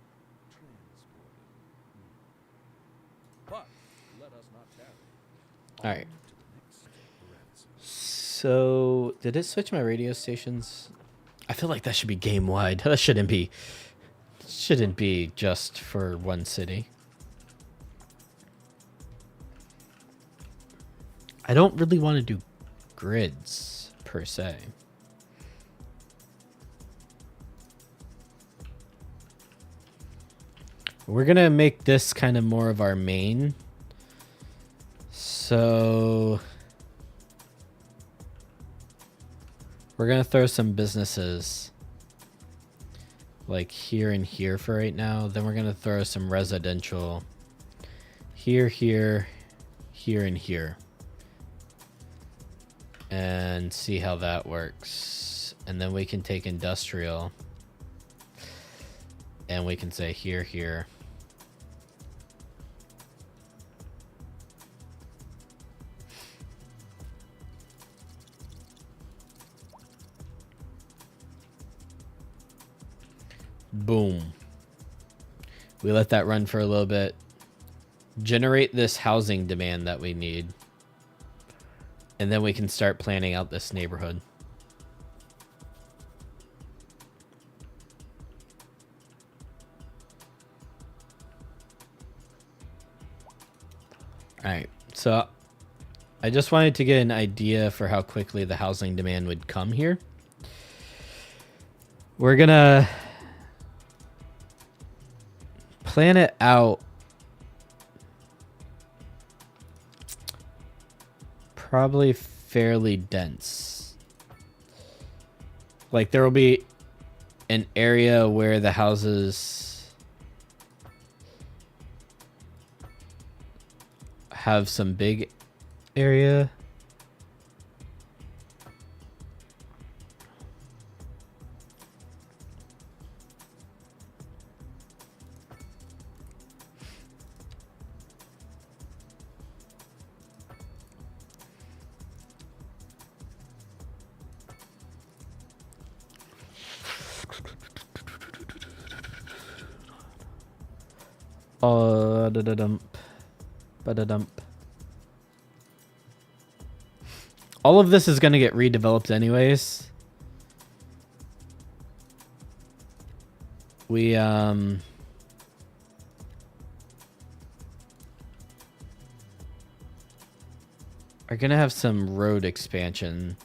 transported. But let us not tarry. All right. On to the next episode. So, did it switch my radio stations? I feel like that should be game wide. That shouldn't be just for one city. I don't really want to do grids per se. We're going to make this kind of more of our main. So we're going to throw some businesses like here and here for right now. Then we're going to throw some residential here, here, here, and here. And see how that works. And then we can take industrial. And we can say here, here. Boom. We let that run for a little bit. Generate this housing demand that we need. And then we can start planning out this neighborhood. All right. So I just wanted to get an idea for how quickly the housing demand would come here. We're going to plan it out probably fairly dense. Like there will be an area where the houses have some big area. Da-da-dump. Ba-da-dump. All of this is going to get redeveloped anyways. We are going to have some road expansion.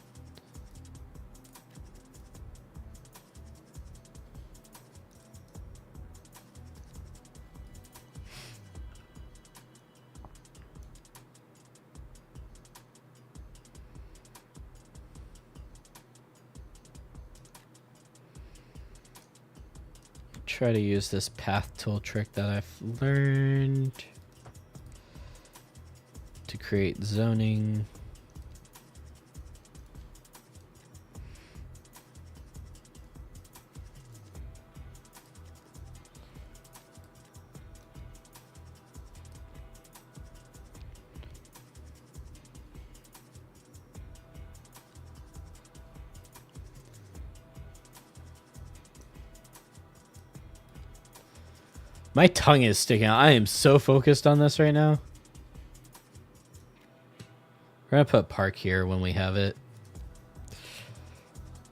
Try to use this path tool trick that I've learned to create zoning. My tongue is sticking out. I am so focused on this right now. We're going to put park here when we have it.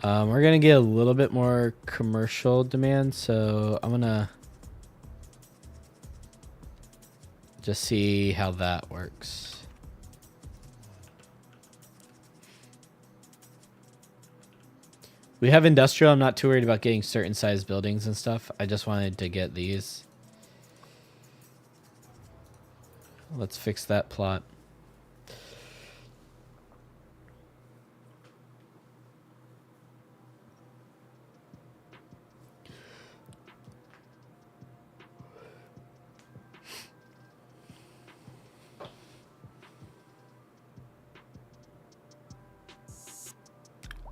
We're going to get a little bit more commercial demand, so I'm going to just see how that works. We have industrial. I'm not too worried about getting certain size buildings and stuff. I just wanted to get these. Let's fix that plot.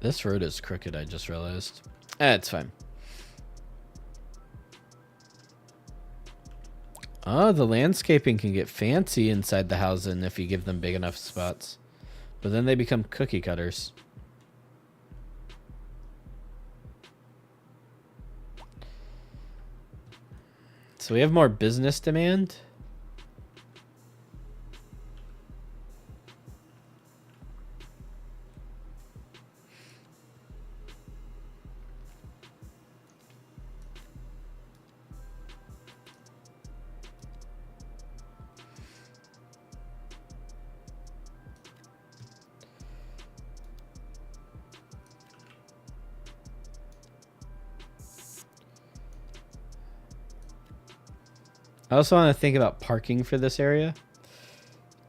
This road is crooked, I just realized. It's fine. Oh, the landscaping can get fancy inside the housing if you give them big enough spots. But then they become cookie cutters. So we have more business demand. I also want to think about parking for this area.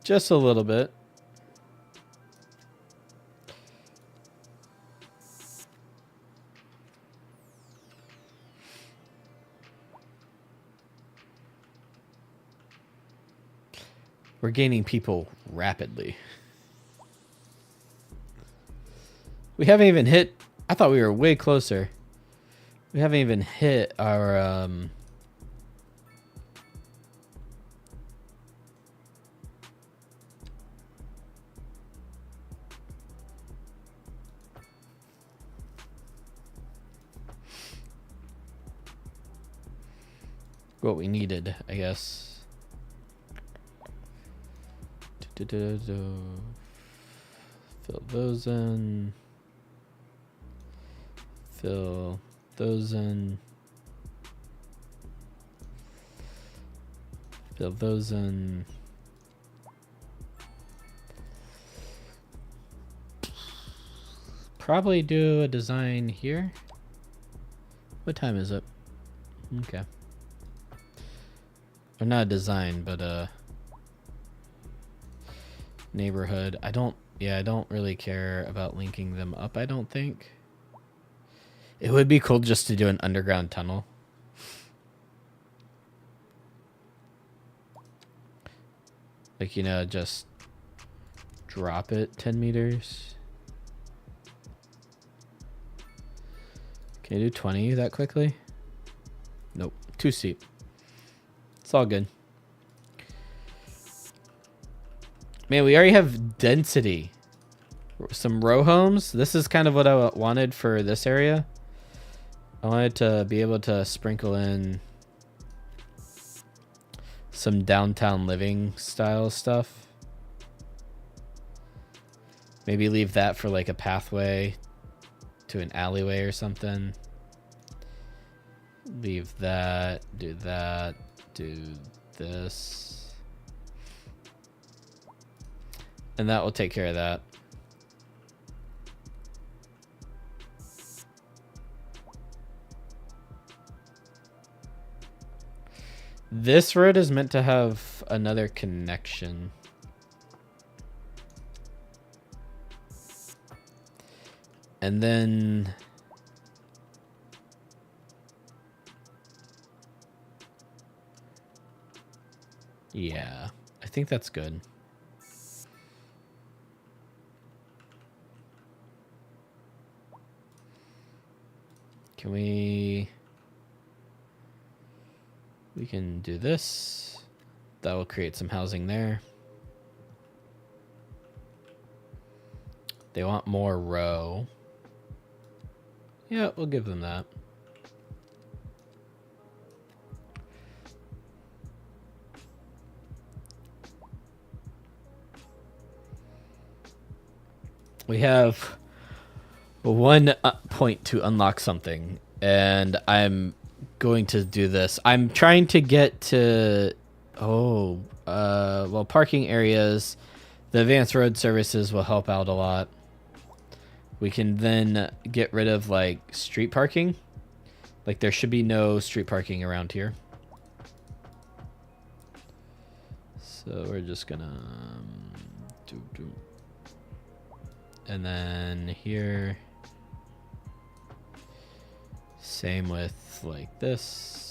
Just a little bit. We're gaining people rapidly. We haven't even hit... I thought we were way closer. We haven't even hit our... what we needed, I guess. Fill those in. Fill those in. Fill those in. Probably do a design here. What time is it? Okay. Or not a design, but a neighborhood. I don't really care about linking them up, I don't think. It would be cool just to do an underground tunnel. Like, you know, just drop it 10 meters. Can you do 20 that quickly? Nope, too steep. It's all good. Man, we already have density. Some row homes. This is kind of what I wanted for this area. I wanted to be able to sprinkle in some downtown living style stuff. Maybe leave that for like a pathway to an alleyway or something. Leave that, do this. And that will take care of that. This road is meant to have another connection. And then... yeah, I think that's good. Can we can do this. That will create some housing there. They want more row. Yeah, we'll give them that. We have one point to unlock something, and I'm going to do this. I'm trying to get to well, parking areas. The advanced road services will help out a lot. We can then get rid of like street parking. Like there should be no street parking around here. So we're just gonna and then here, same with like this.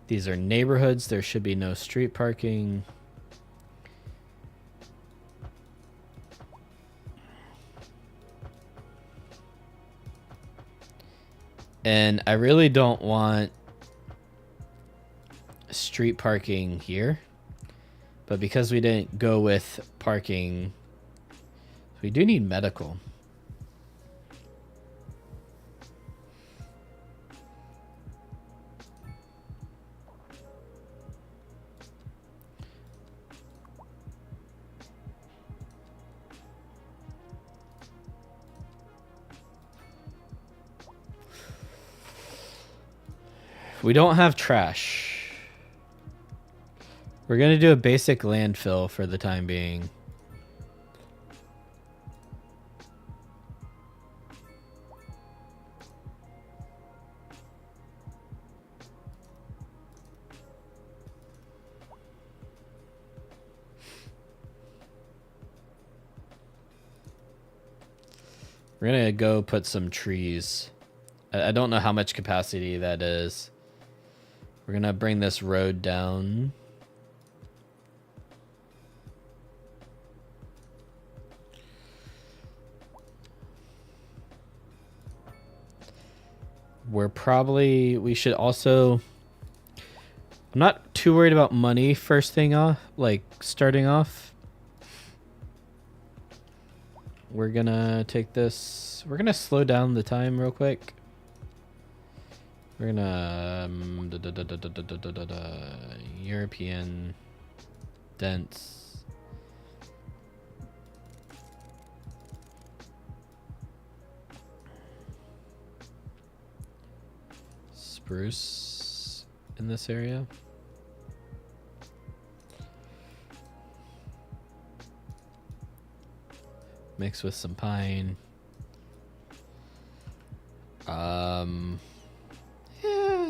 These are neighborhoods. There should be no street parking. And I really don't want street parking here. But because we didn't go with parking, we do need medical. We don't have trash. We're going to do a basic landfill for the time being. We're going to go put some trees. I don't know how much capacity that is. We're going to bring this road down. We should also, I'm not too worried about money first thing off, like starting off. We're gonna take this, we're gonna slow down the time real quick. We're gonna, European, dense. Spruce in this area. Mixed with some pine. Yeah,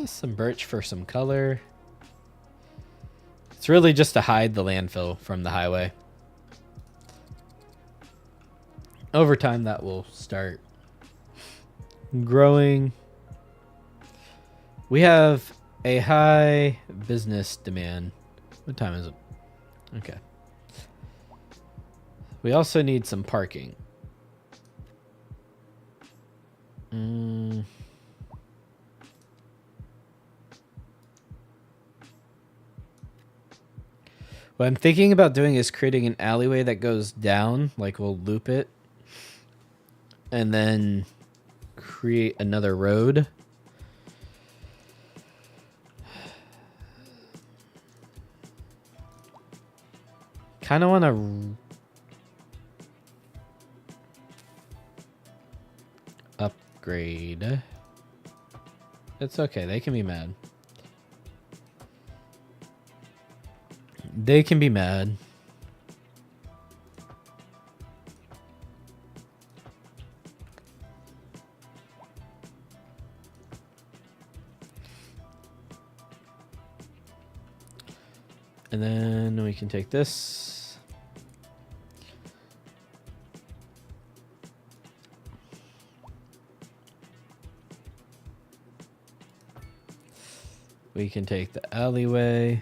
some birch for some color. It's really just to hide the landfill from the highway. Over time, that will start growing. We have a high business demand. What time is it? Okay. We also need some parking. What I'm thinking about doing is creating an alleyway that goes down, like we'll loop it, and then create another road. Kind of want to upgrade. It's okay. They can be mad. They can be mad. And then we can take this. We can take the alleyway.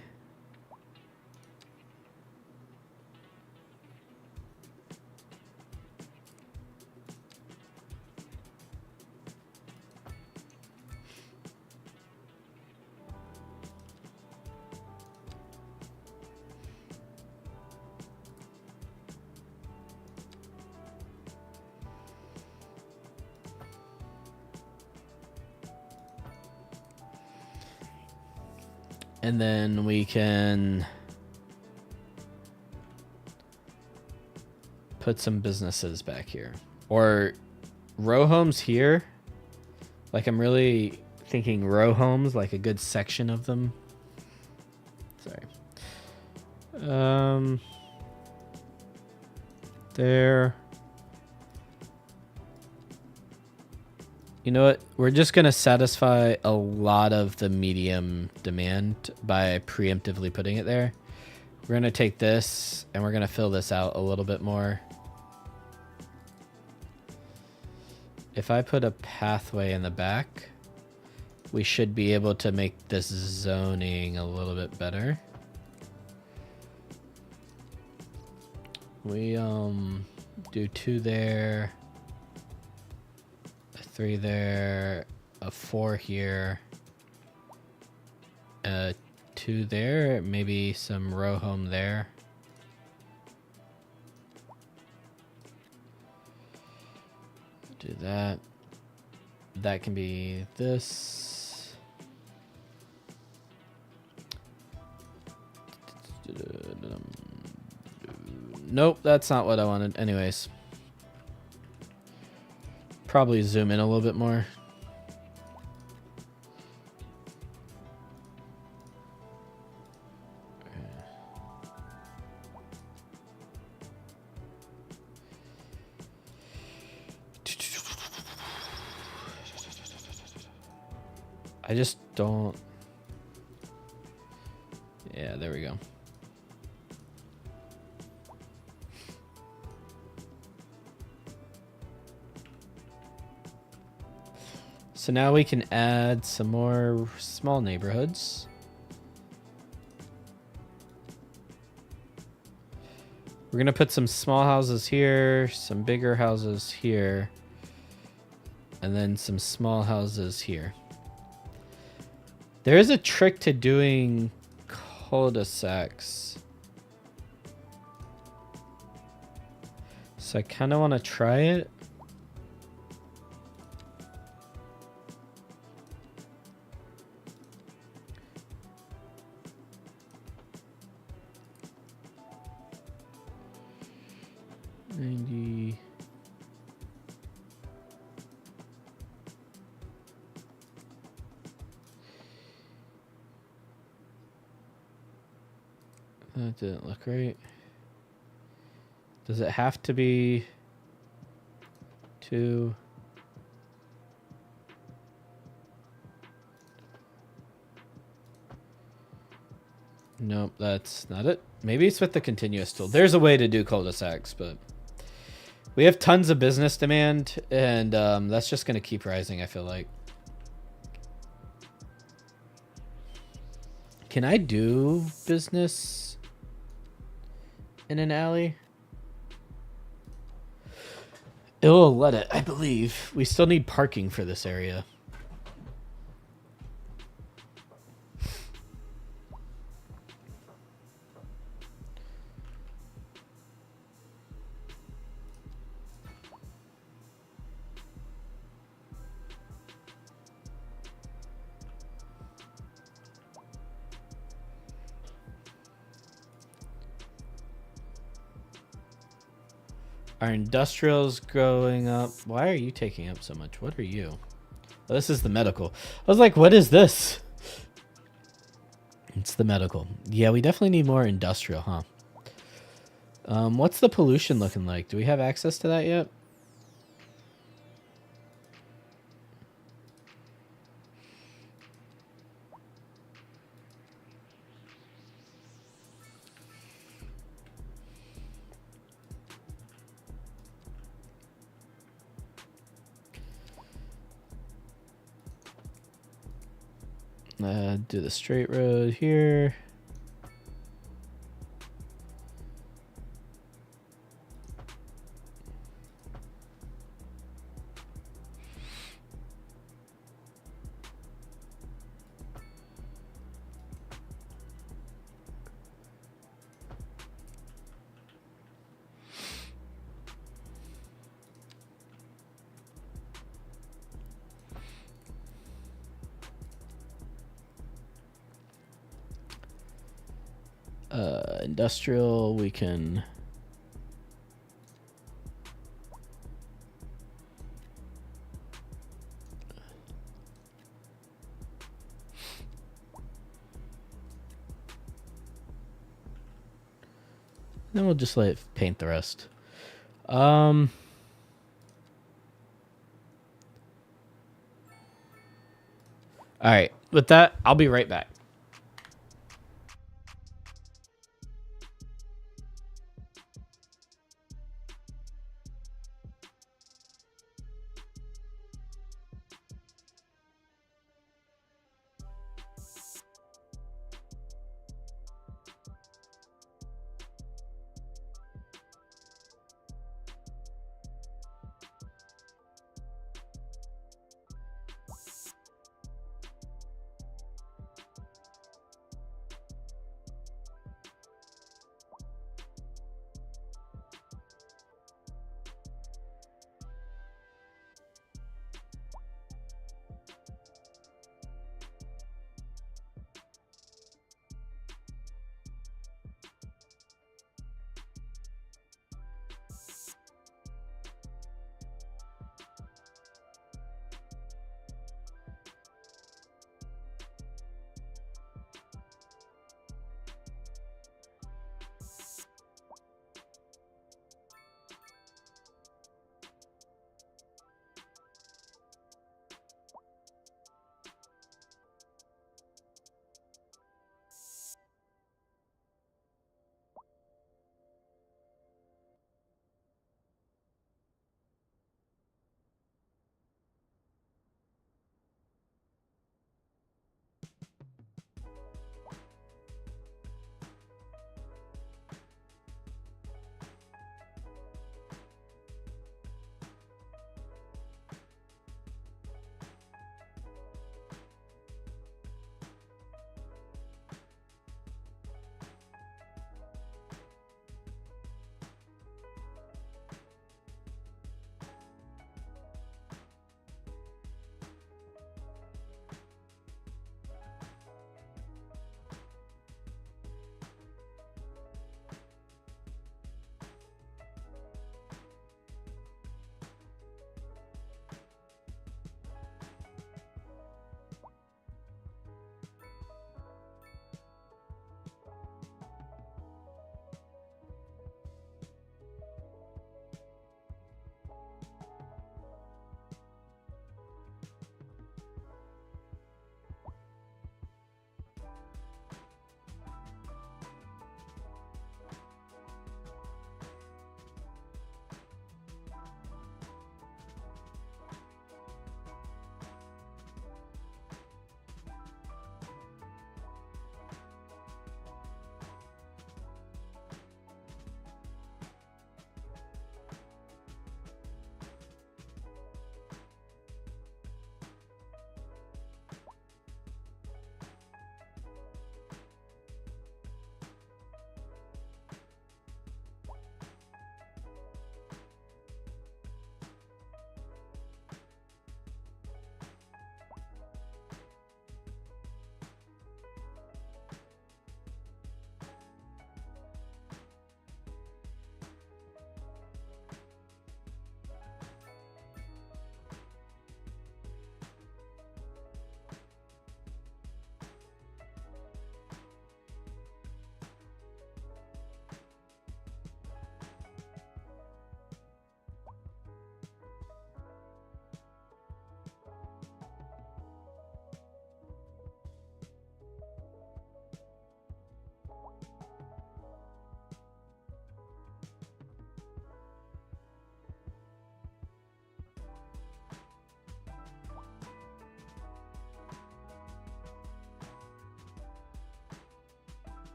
And then we can put some businesses back here. Or row homes here. Like I'm really thinking row homes, like a good section of them. Sorry. There. You know what? We're just going to satisfy a lot of the medium demand by preemptively putting it there. We're going to take this and we're going to fill this out a little bit more. If I put a pathway in the back, we should be able to make this zoning a little bit better. We do 2 there. 3 there, a 4 here, 2 there, maybe some row home there. Do that. That can be this. Nope, that's not what I wanted. Anyways. Probably zoom in a little bit more. I just don't. Yeah, there we go. So now we can add some more small neighborhoods. We're gonna put some small houses here, some bigger houses here, and then some small houses here. There is a trick to doing cul-de-sacs. So I kind of want to try it. That didn't look right. Does it have to be 2? Nope, that's not it. Maybe it's with the continuous tool. There's a way to do cul-de-sacs, but we have tons of business demand, and that's just going to keep rising, I feel like. Can I do business in an alley? It'll let it, I believe. We still need parking for this area. Our industrial's growing up. Why are you taking up so much? What are you? Oh, this is the medical. I was like, what is this? It's the medical. Yeah, we definitely need more industrial, huh? What's the pollution looking like? Do we have access to that yet? Do the straight road here. Industrial, we can... Then we'll just let it paint the rest. All right, with that, I'll be right back.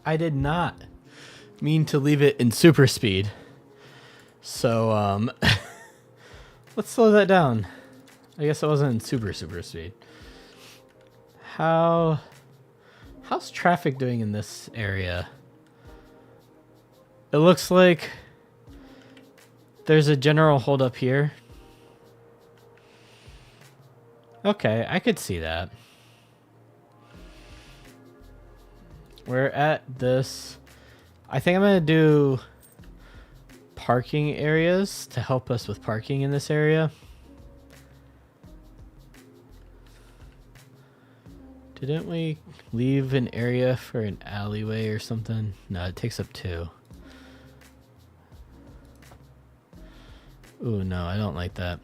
I did not mean to leave it in super speed. So, let's slow that down. I guess it wasn't in super speed. How's traffic doing in this area? It looks like there's a general hold up here. Okay, I could see that. We're at this. I think I'm going to do parking areas to help us with parking in this area. Didn't we leave an area for an alleyway or something? No, it takes up 2. Ooh, no, I don't like that.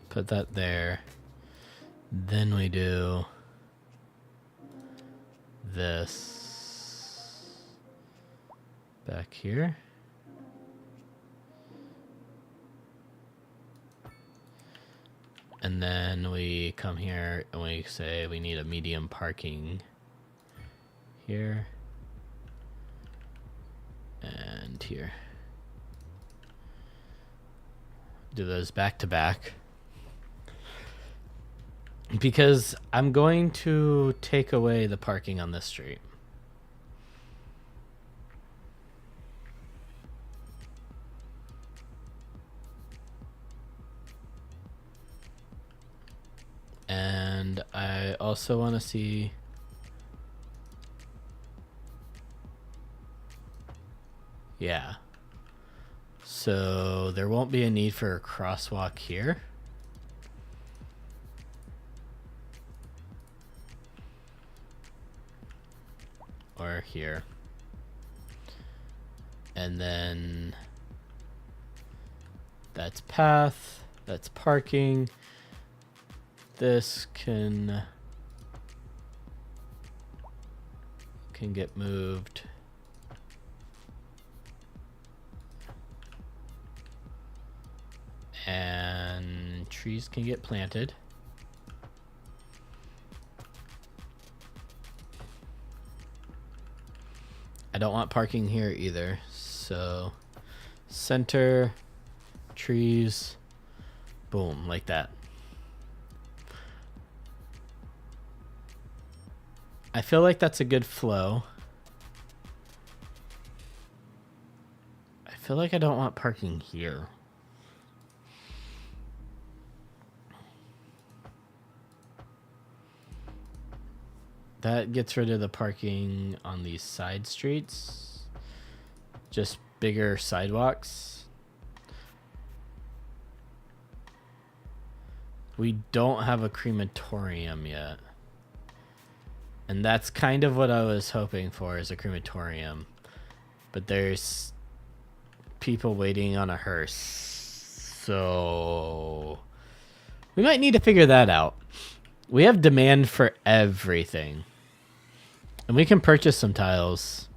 Put that there. Then we do this back here. And then we come here and we say we need a medium parking here and here. Do those back to back. Because I'm going to take away the parking on this street. And I also want to see... Yeah. So there won't be a need for a crosswalk here. Or here. And then that's path, that's parking. This can get moved. And trees can get planted. I don't want parking here either. So center, trees, boom, like that. I feel like that's a good flow. I feel like I don't want parking here. That gets rid of the parking on these side streets. Just bigger sidewalks. We don't have a crematorium yet. And that's kind of what I was hoping for, is a crematorium. But there's people waiting on a hearse. So we might need to figure that out. We have demand for everything. And we can purchase some tiles.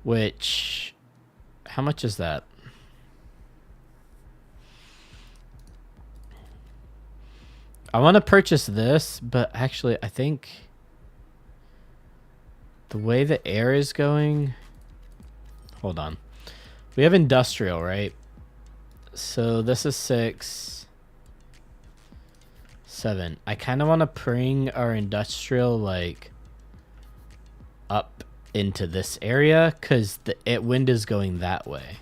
Which, how much is that? I want to purchase this, but actually I think the way the air is going... Hold on. We have industrial, right? So this is 6, 7. I kind of want to bring our industrial like up into this area because the wind is going that way.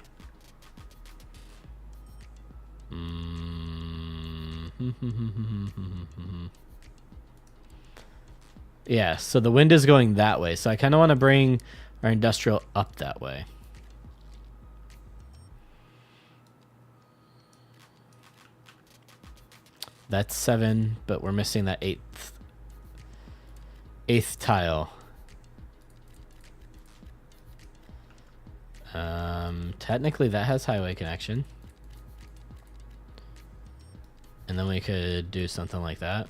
Yeah, so the wind is going that way. So I kind of want to bring our industrial up that way. That's 7, but we're missing that eighth tile. Technically that has highway connection. And then we could do something like that.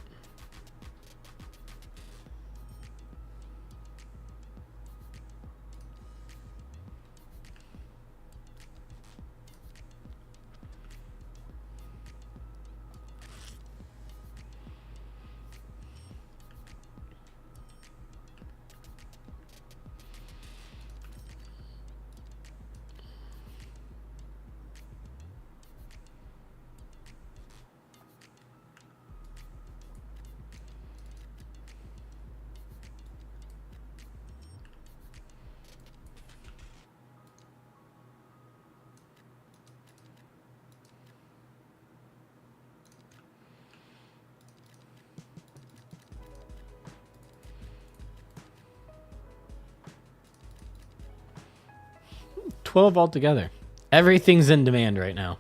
12 altogether. Everything's in demand right now.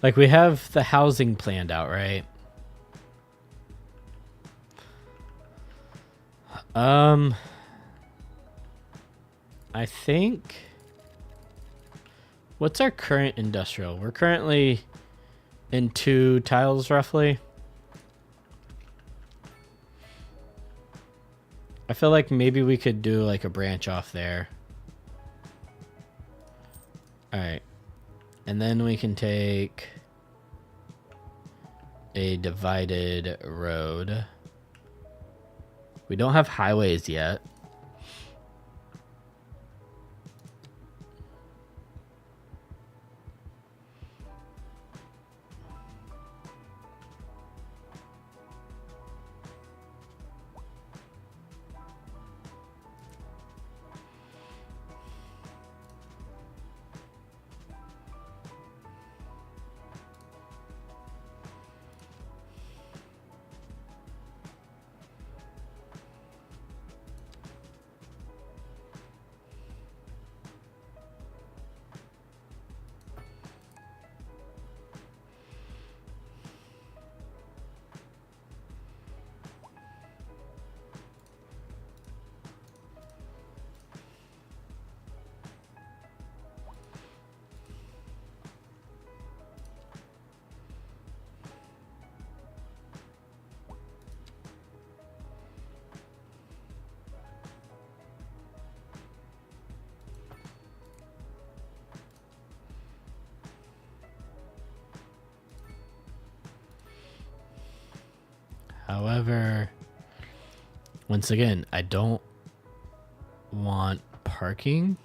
Like, we have the housing planned out, right? I think... What's our current industrial? We're currently in 2 tiles, roughly. I feel like maybe we could do, like, a branch off there. Alright. And then we can take a divided road. We don't have highways yet. However, once again, I don't want parking.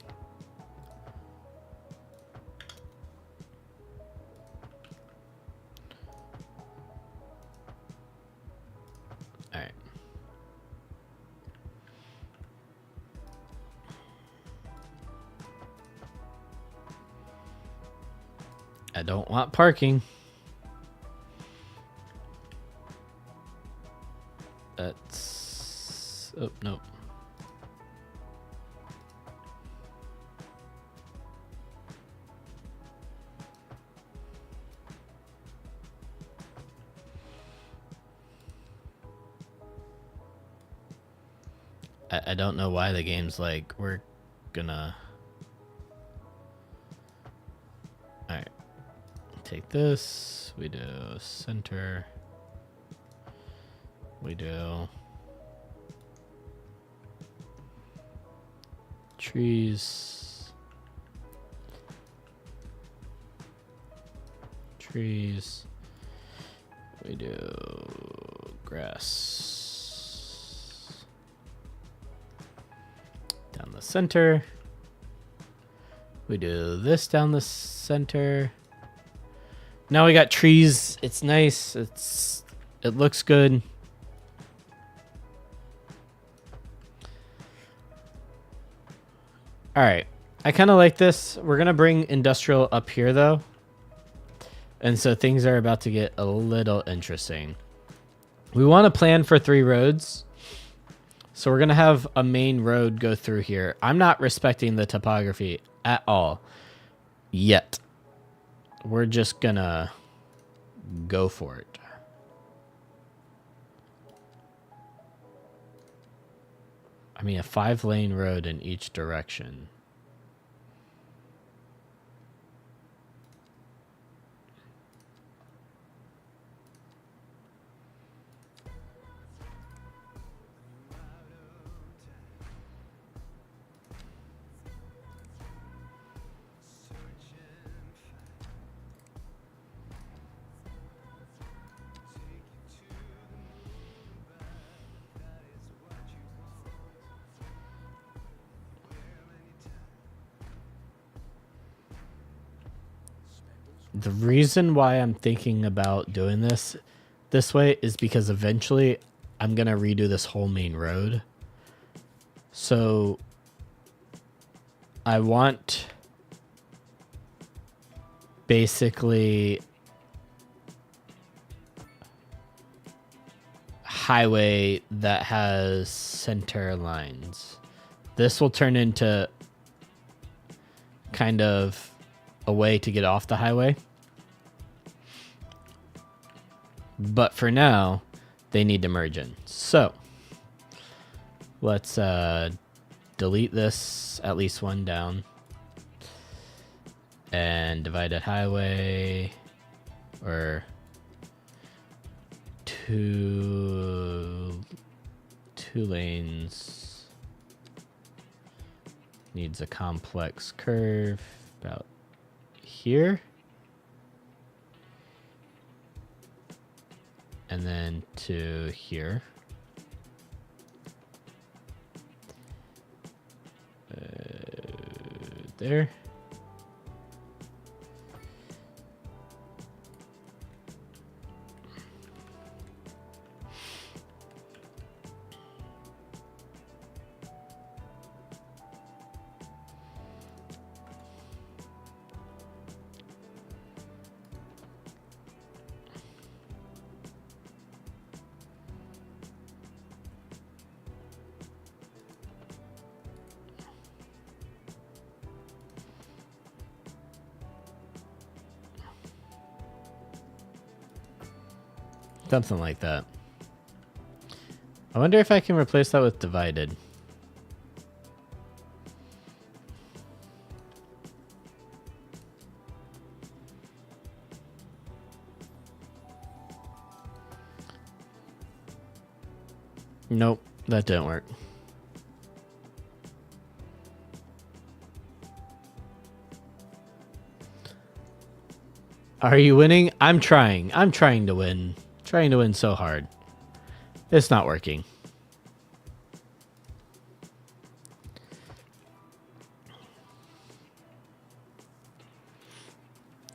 All right. I don't want parking. That's... Oh, no. I don't know why the game's like, we're gonna... Alright. Take this. We do center. We do trees. Trees. We do grass. Down the center. We do this down the center. Now we got trees. It's nice. It looks good. All right. I kind of like this. We're going to bring industrial up here though. And so things are about to get a little interesting. We want to plan for 3 roads. So we're going to have a main road go through here. I'm not respecting the topography at all yet. We're just going to go for it. I mean, a 5-lane road in each direction. The reason why I'm thinking about doing this way is because eventually I'm going to redo this whole main road. So I want basically highway that has center lines. This will turn into kind of a way to get off the highway. But for now, they need to merge in. So let's delete this, at least one down, and divided highway, or two lanes, needs a complex curve about here, and then to here. There. Something like that. I wonder if I can replace that with divided. Nope, that didn't work. Are you winning? I'm trying. I'm trying to win. Trying to win so hard. It's not working.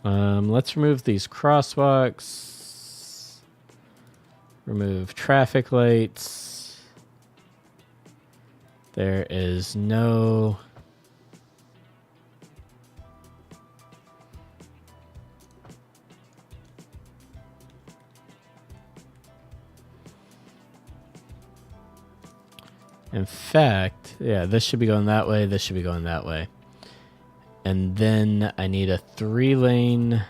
Let's remove these crosswalks. Remove traffic lights. There is no... In fact, yeah, this should be going that way. This should be going that way. And then I need a 3-lane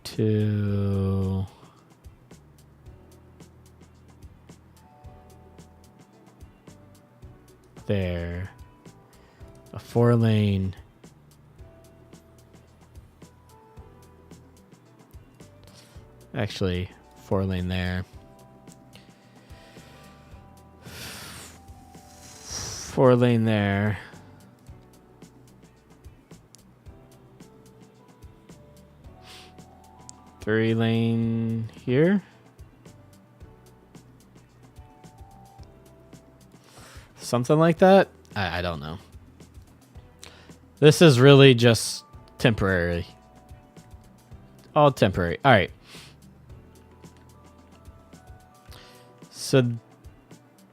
to there. A 4-lane. Actually, 4-lane there. 4-lane there. Three-lane here. Something like that. I don't know. This is really just temporary. All temporary. All right. So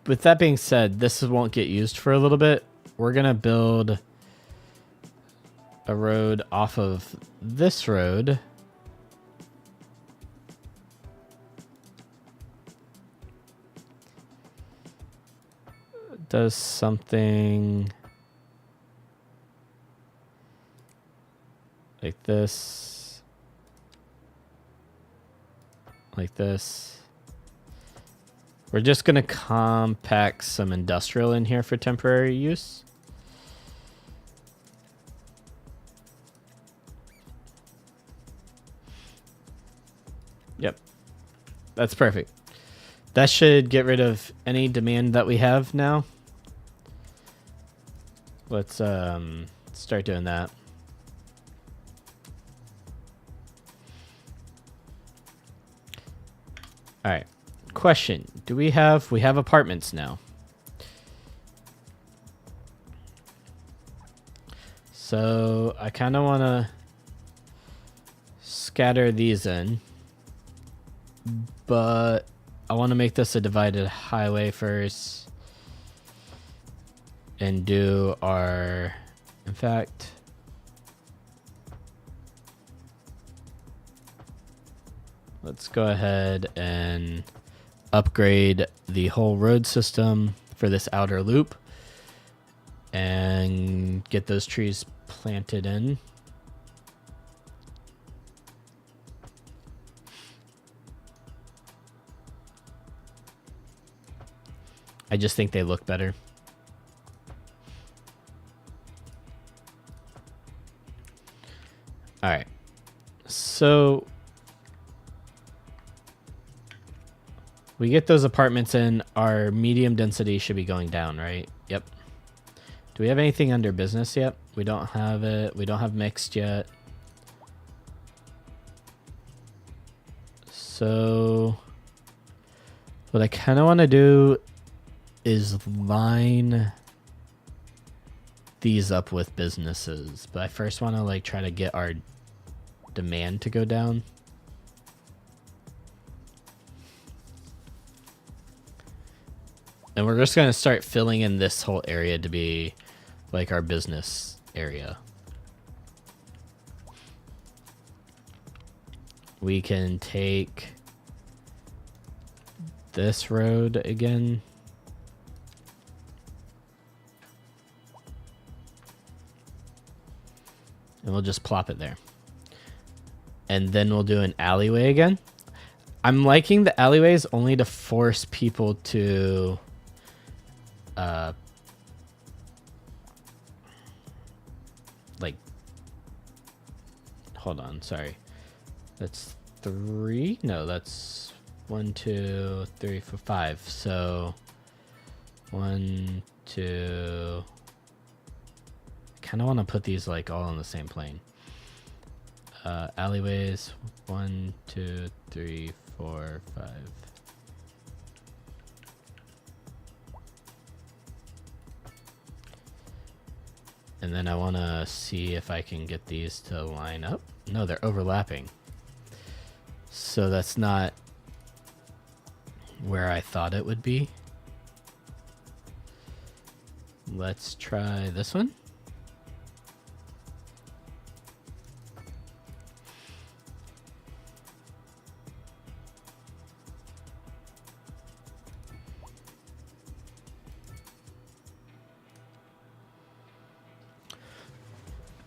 with that being said, this won't get used for a little bit. We're going to build a road off of this road. Does something like this. Like this. We're just going to compact some industrial in here for temporary use. Yep. That's perfect. That should get rid of any demand that we have now. Let's start doing that. All right. Question. Do we have apartments now? So I kind of want to scatter these in, but I want to make this a divided highway first and do our, in fact, let's go ahead and upgrade the whole road system for this outer loop and get those trees planted in. I just think they look better. All right. So we get those apartments in, our medium density should be going down, right? Yep. Do we have anything under business yet? We don't have it. We don't have mixed yet. So what I kind of want to do is line these up with businesses, but I first want to like try to get our demand to go down. And we're just going to start filling in this whole area to be like our business area. We can take this road again. And we'll just plop it there. And then we'll do an alleyway again. I'm liking the alleyways only to force people to like, hold on, sorry. That's 3. No, that's 1, 2, 3, 4, 5. So 1, 2. I kind of want to put these like all on the same plane. Alleyways 1, 2, 3, 4, 5. And then I want to see if I can get these to line up. No, they're overlapping. So that's not where I thought it would be. Let's try this one.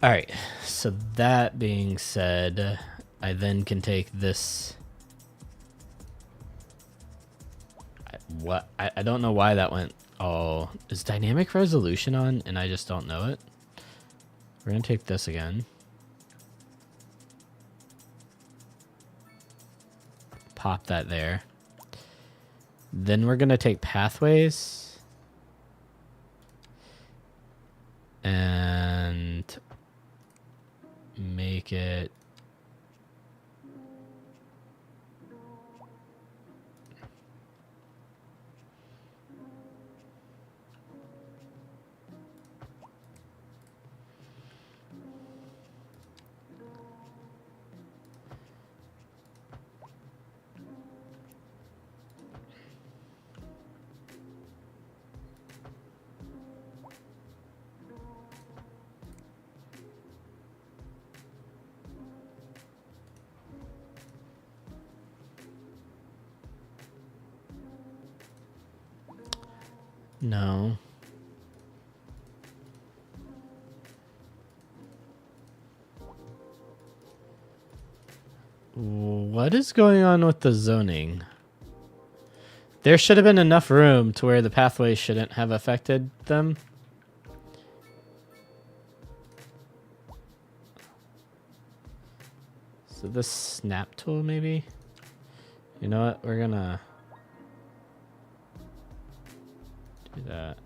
All right, so that being said, I then can take this. I don't know why that went. Oh, is dynamic resolution on and I just don't know it? We're gonna take this again. Pop that there. Then we're gonna take pathways and make it no. What is going on with the zoning? There should have been enough room to where the pathways shouldn't have affected them. So this snap tool maybe? You know what? We're gonna do that.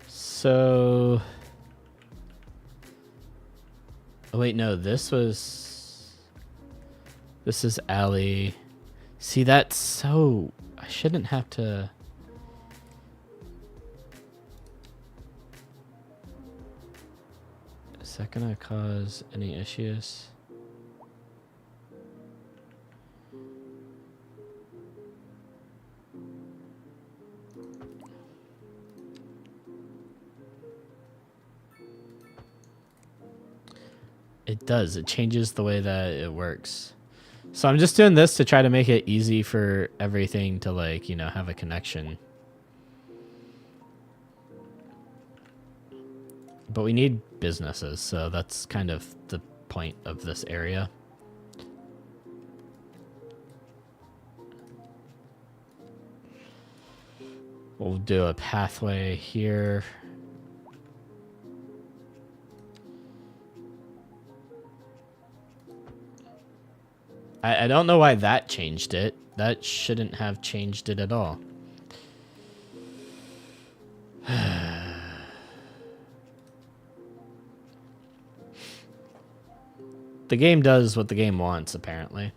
So, oh wait, no, this is alley. See, that's so, I shouldn't have to. Is that gonna cause any issues? It does. It changes the way that it works. So I'm just doing this to try to make it easy for everything to, like, you know, have a connection. But we need businesses, so that's kind of the point of this area. We'll do a pathway here. I don't know why that changed it. That shouldn't have changed it at all. The game does what the game wants, apparently.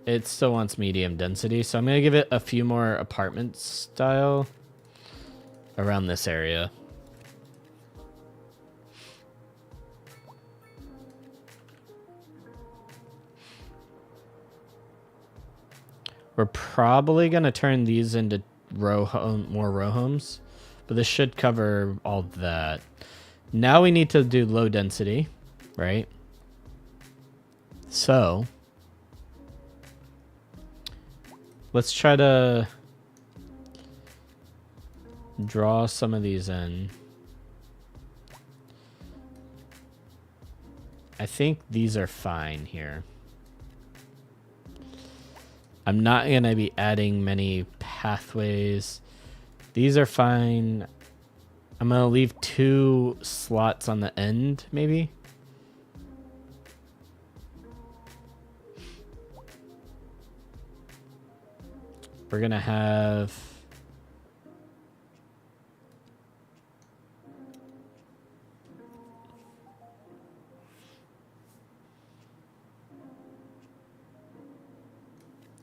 It still wants medium density, so I'm going to give it a few more apartment style around this area. We're probably going to turn these into more row homes, but this should cover all that. Now we need to do low density, right? So let's try to draw some of these in. I think these are fine here. I'm not going to be adding many pathways. These are fine. I'm going to leave 2 slots on the end, maybe. We're going to have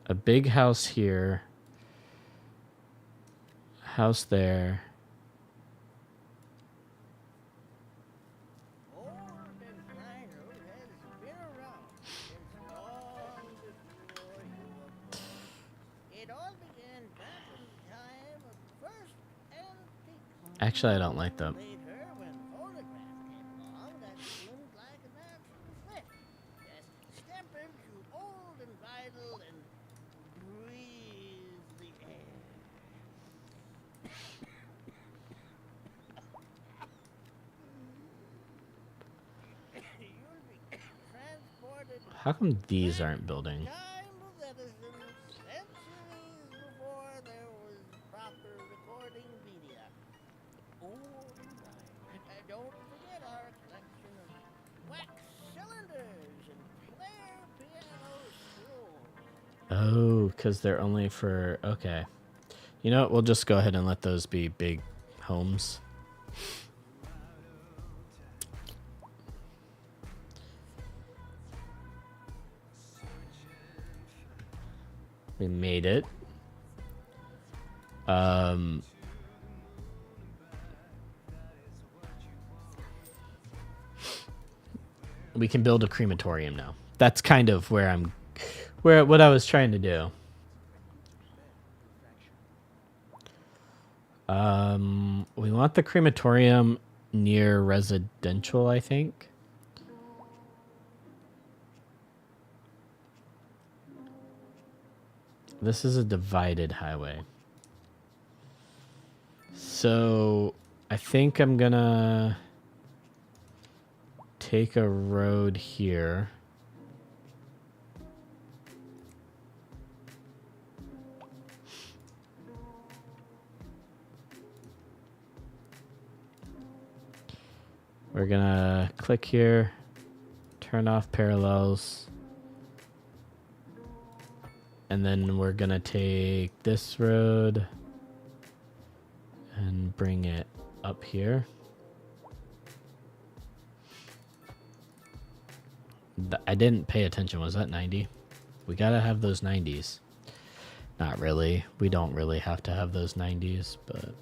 a big house here, house there. Old and Rhino has been around since long before you were born. It all began back in the time of the first antique Actually, I don't like them. later when photographs came along that seemed like a natural fit. Just step into old and vital and breathe the air. You'll be transported How come these aren't building? time of Edison, centuries before there was proper recording media. Old and right. Don't forget our collection of wax cylinders and player piano scrolls. Oh, because they're only for... Okay. You know what? We'll just go ahead and let those be big homes. We made it. We can build a crematorium now. That's kind of where what I was trying to do. We want the crematorium near residential, I think. This is a divided highway. So I think I'm gonna take a road here. We're gonna click here, turn off parallels. And then we're gonna take this road and bring it up here. I didn't pay attention. Was that 90? We gotta have those 90s. Not really. We don't really have to have those 90s, but...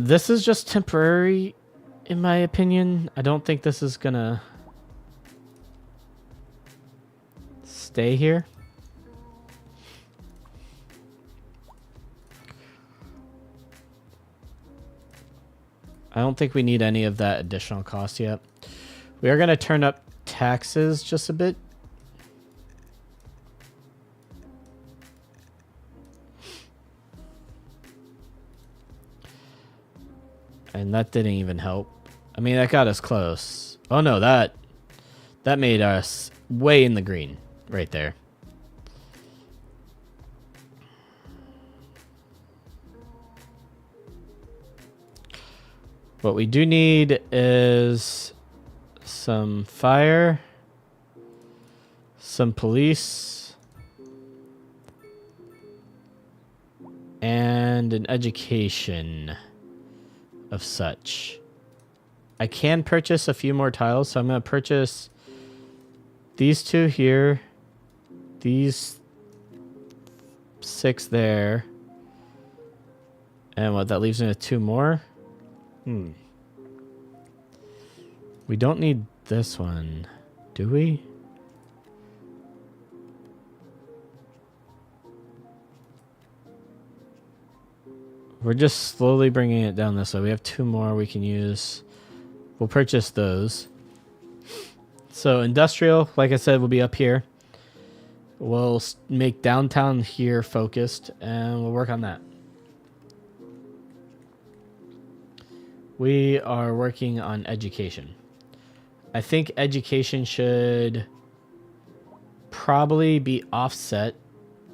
This is just temporary, in my opinion. I don't think this is gonna stay here. I don't think we need any of that additional cost yet. We are gonna turn up taxes just a bit. And that didn't even help. I mean, that got us close. Oh no, that made us way in the green right there. What we do need is some fire, some police, and an education of such. I can purchase a few more tiles, so I'm going to purchase these 2 here, these 6 there, and what, that leaves me with 2 more? We don't need this one, do we? We're just slowly bringing it down this way. We have 2 more we can use. We'll purchase those. So industrial, like I said, will be up here. We'll make downtown here focused, and we'll work on that. We are working on education. I think education should probably be offset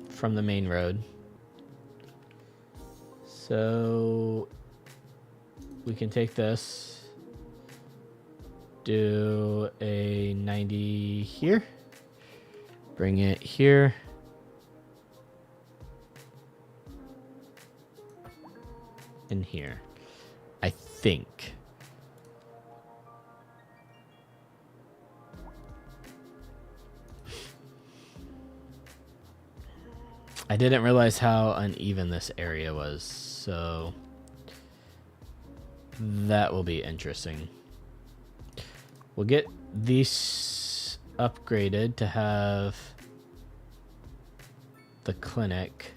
from the main road. So we can take this, do a 90 here, bring it here, and here, I think. I didn't realize how uneven this area was, so that will be interesting. We'll get these upgraded to have the clinic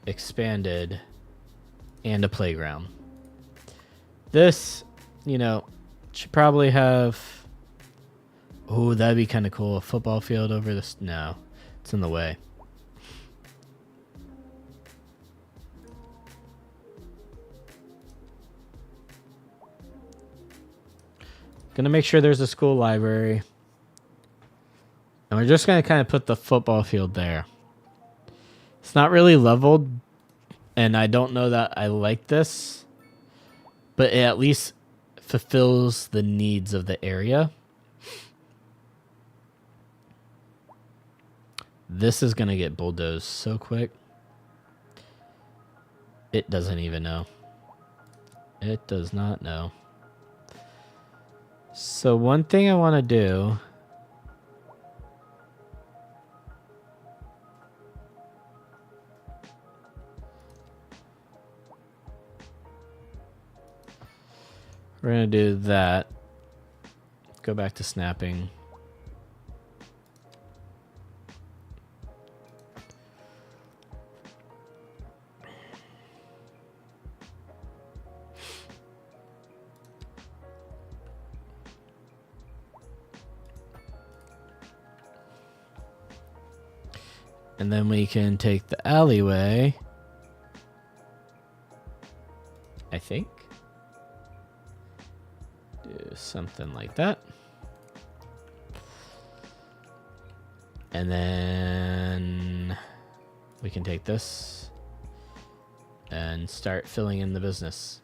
expanded and a playground. This, you know, should probably have... Oh, that'd be kind of cool. A football field over this... No, it's in the way. Gonna make sure there's a school library. And we're just gonna kind of put the football field there. It's not really leveled, and I don't know that I like this, but it at least fulfills the needs of the area. This is gonna get bulldozed so quick. It doesn't even know. It does not know. So one thing I want to do... We're going to do that. Go back to snapping. And then we can take the alleyway, I think. Do something like that. And then we can take this and start filling in the business.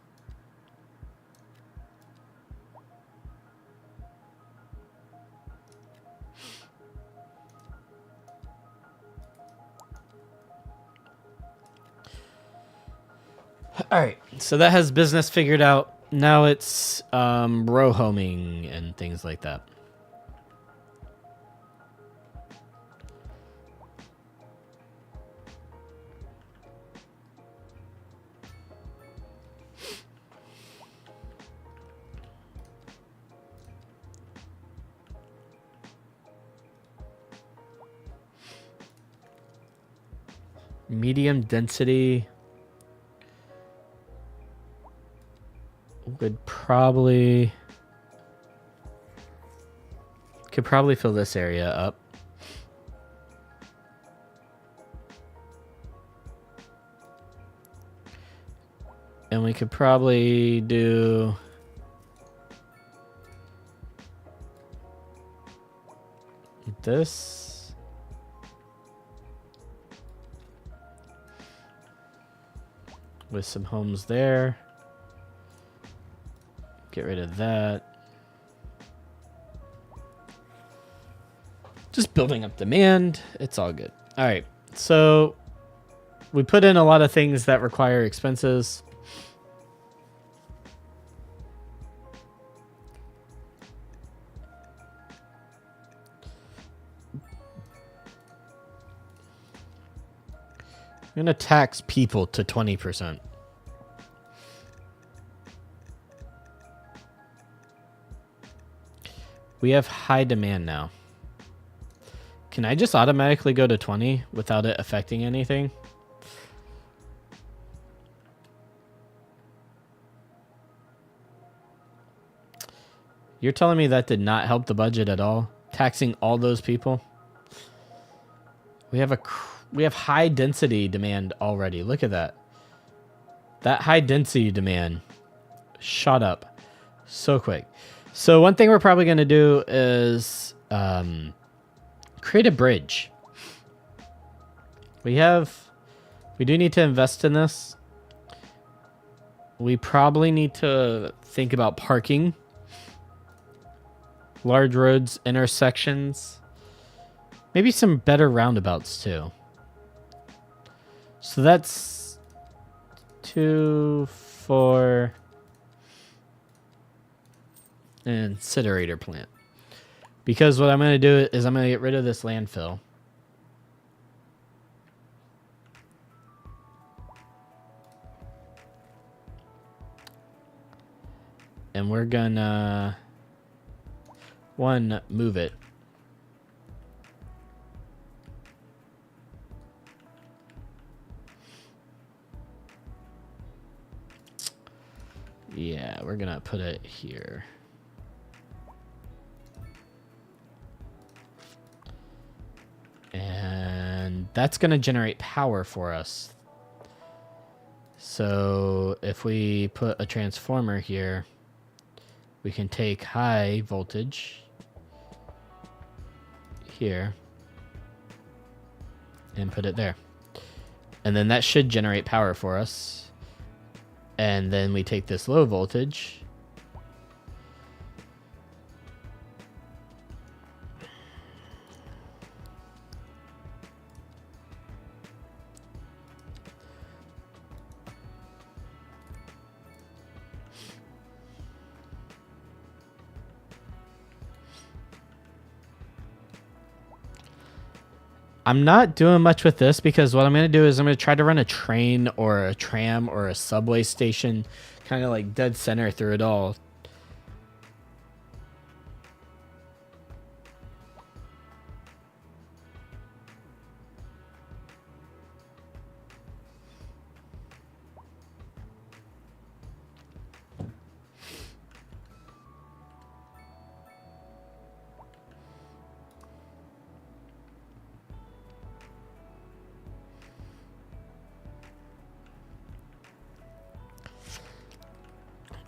All right, so that has business figured out. Now it's row homing and things like that. medium density would probably could probably fill this area up. And we could probably do this. With some homes there. Get rid of that. Just building up demand. It's all good. All right. So we put in a lot of things that require expenses. I'm going to tax people to 20%. We have high demand now. Can I just automatically go to 20 without it affecting anything? You're telling me that did not help the budget at all? Taxing all those people? We have high density demand already. Look at that. That high density demand shot up so quick. So one thing we're probably going to do is create a bridge. We do need to invest in this. We probably need to think about parking. Large roads, intersections. Maybe some better roundabouts too. So that's 2, 4, an incinerator plant. Because what I'm going to do is I'm going to get rid of this landfill. And we're going to, move it. Yeah, we're going to put it here. And that's going to generate power for us. So if we put a transformer here, we can take high voltage here and put it there. And then that should generate power for us. And then we take this low voltage I'm not doing much with this because what I'm going to do is I'm going to try to run a train or a tram or a subway station kind of like dead center through it all.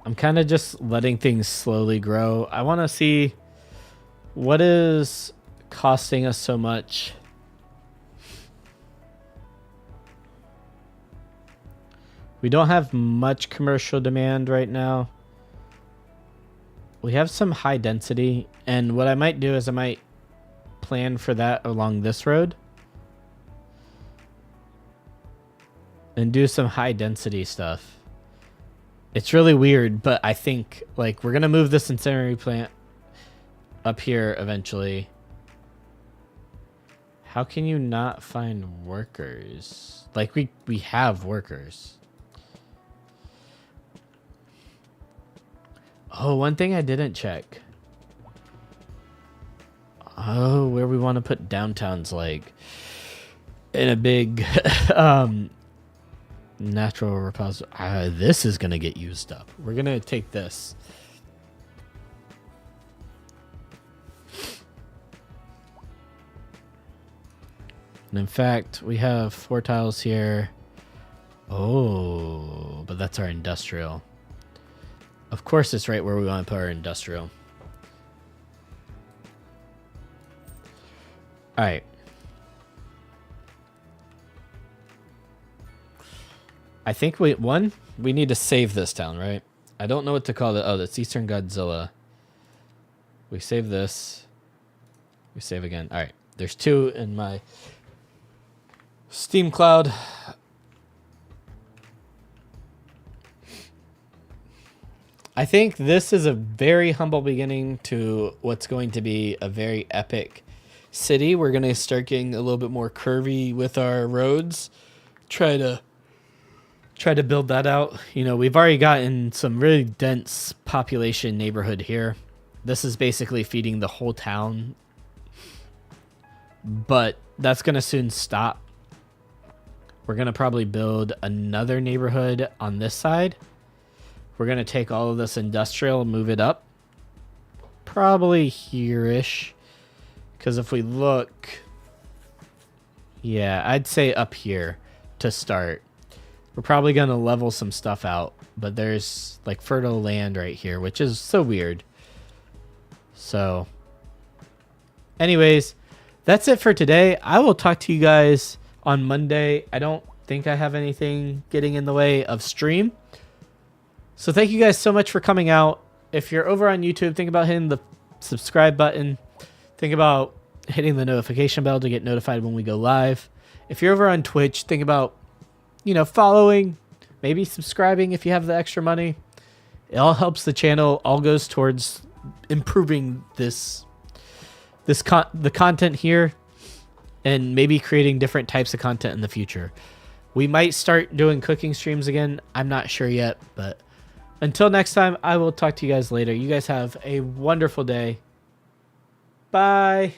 I'm kind of just letting things slowly grow. I want to see what is costing us so much. We don't have much commercial demand right now. We have some high density, and what I might do is I might plan for that along this road and do some high density stuff. It's really weird, but I think like we're gonna move this incinerator plant up here eventually. How can you not find workers? Like we have workers. Oh, one thing I didn't check. Oh, where we want to put downtown's like in a big natural repository. This is going to get used up. We're going to take this. And in fact, we have 4 tiles here. Oh, but that's our industrial. Of course, it's right where we want to put our industrial. All right. I think we need to save this town, right? I don't know what to call it. Oh, that's Eastern Godzilla. We save this. We save again. All right. There's 2 in my Steam cloud. I think this is a very humble beginning to what's going to be a very epic city. We're going to start getting a little bit more curvy with our roads. Try to build that out. You know, we've already gotten some really dense population neighborhood here. This is basically feeding the whole town. But that's going to soon stop. We're going to probably build another neighborhood on this side. We're going to take all of this industrial and move it up. Probably here-ish. Because if we look... Yeah, I'd say up here to start. We're probably going to level some stuff out. But there's like fertile land right here, which is so weird. So, anyways, that's it for today. I will talk to you guys on Monday. I don't think I have anything getting in the way of stream. So thank you guys so much for coming out. If you're over on YouTube, think about hitting the subscribe button. Think about hitting the notification bell to get notified when we go live. If you're over on Twitch, think about, you know, following, maybe subscribing if you have the extra money. It all helps the channel. All goes towards improving the content here and maybe creating different types of content in the future. We might start doing cooking streams again. I'm not sure yet, but until next time, I will talk to you guys later. You guys have a wonderful day. Bye.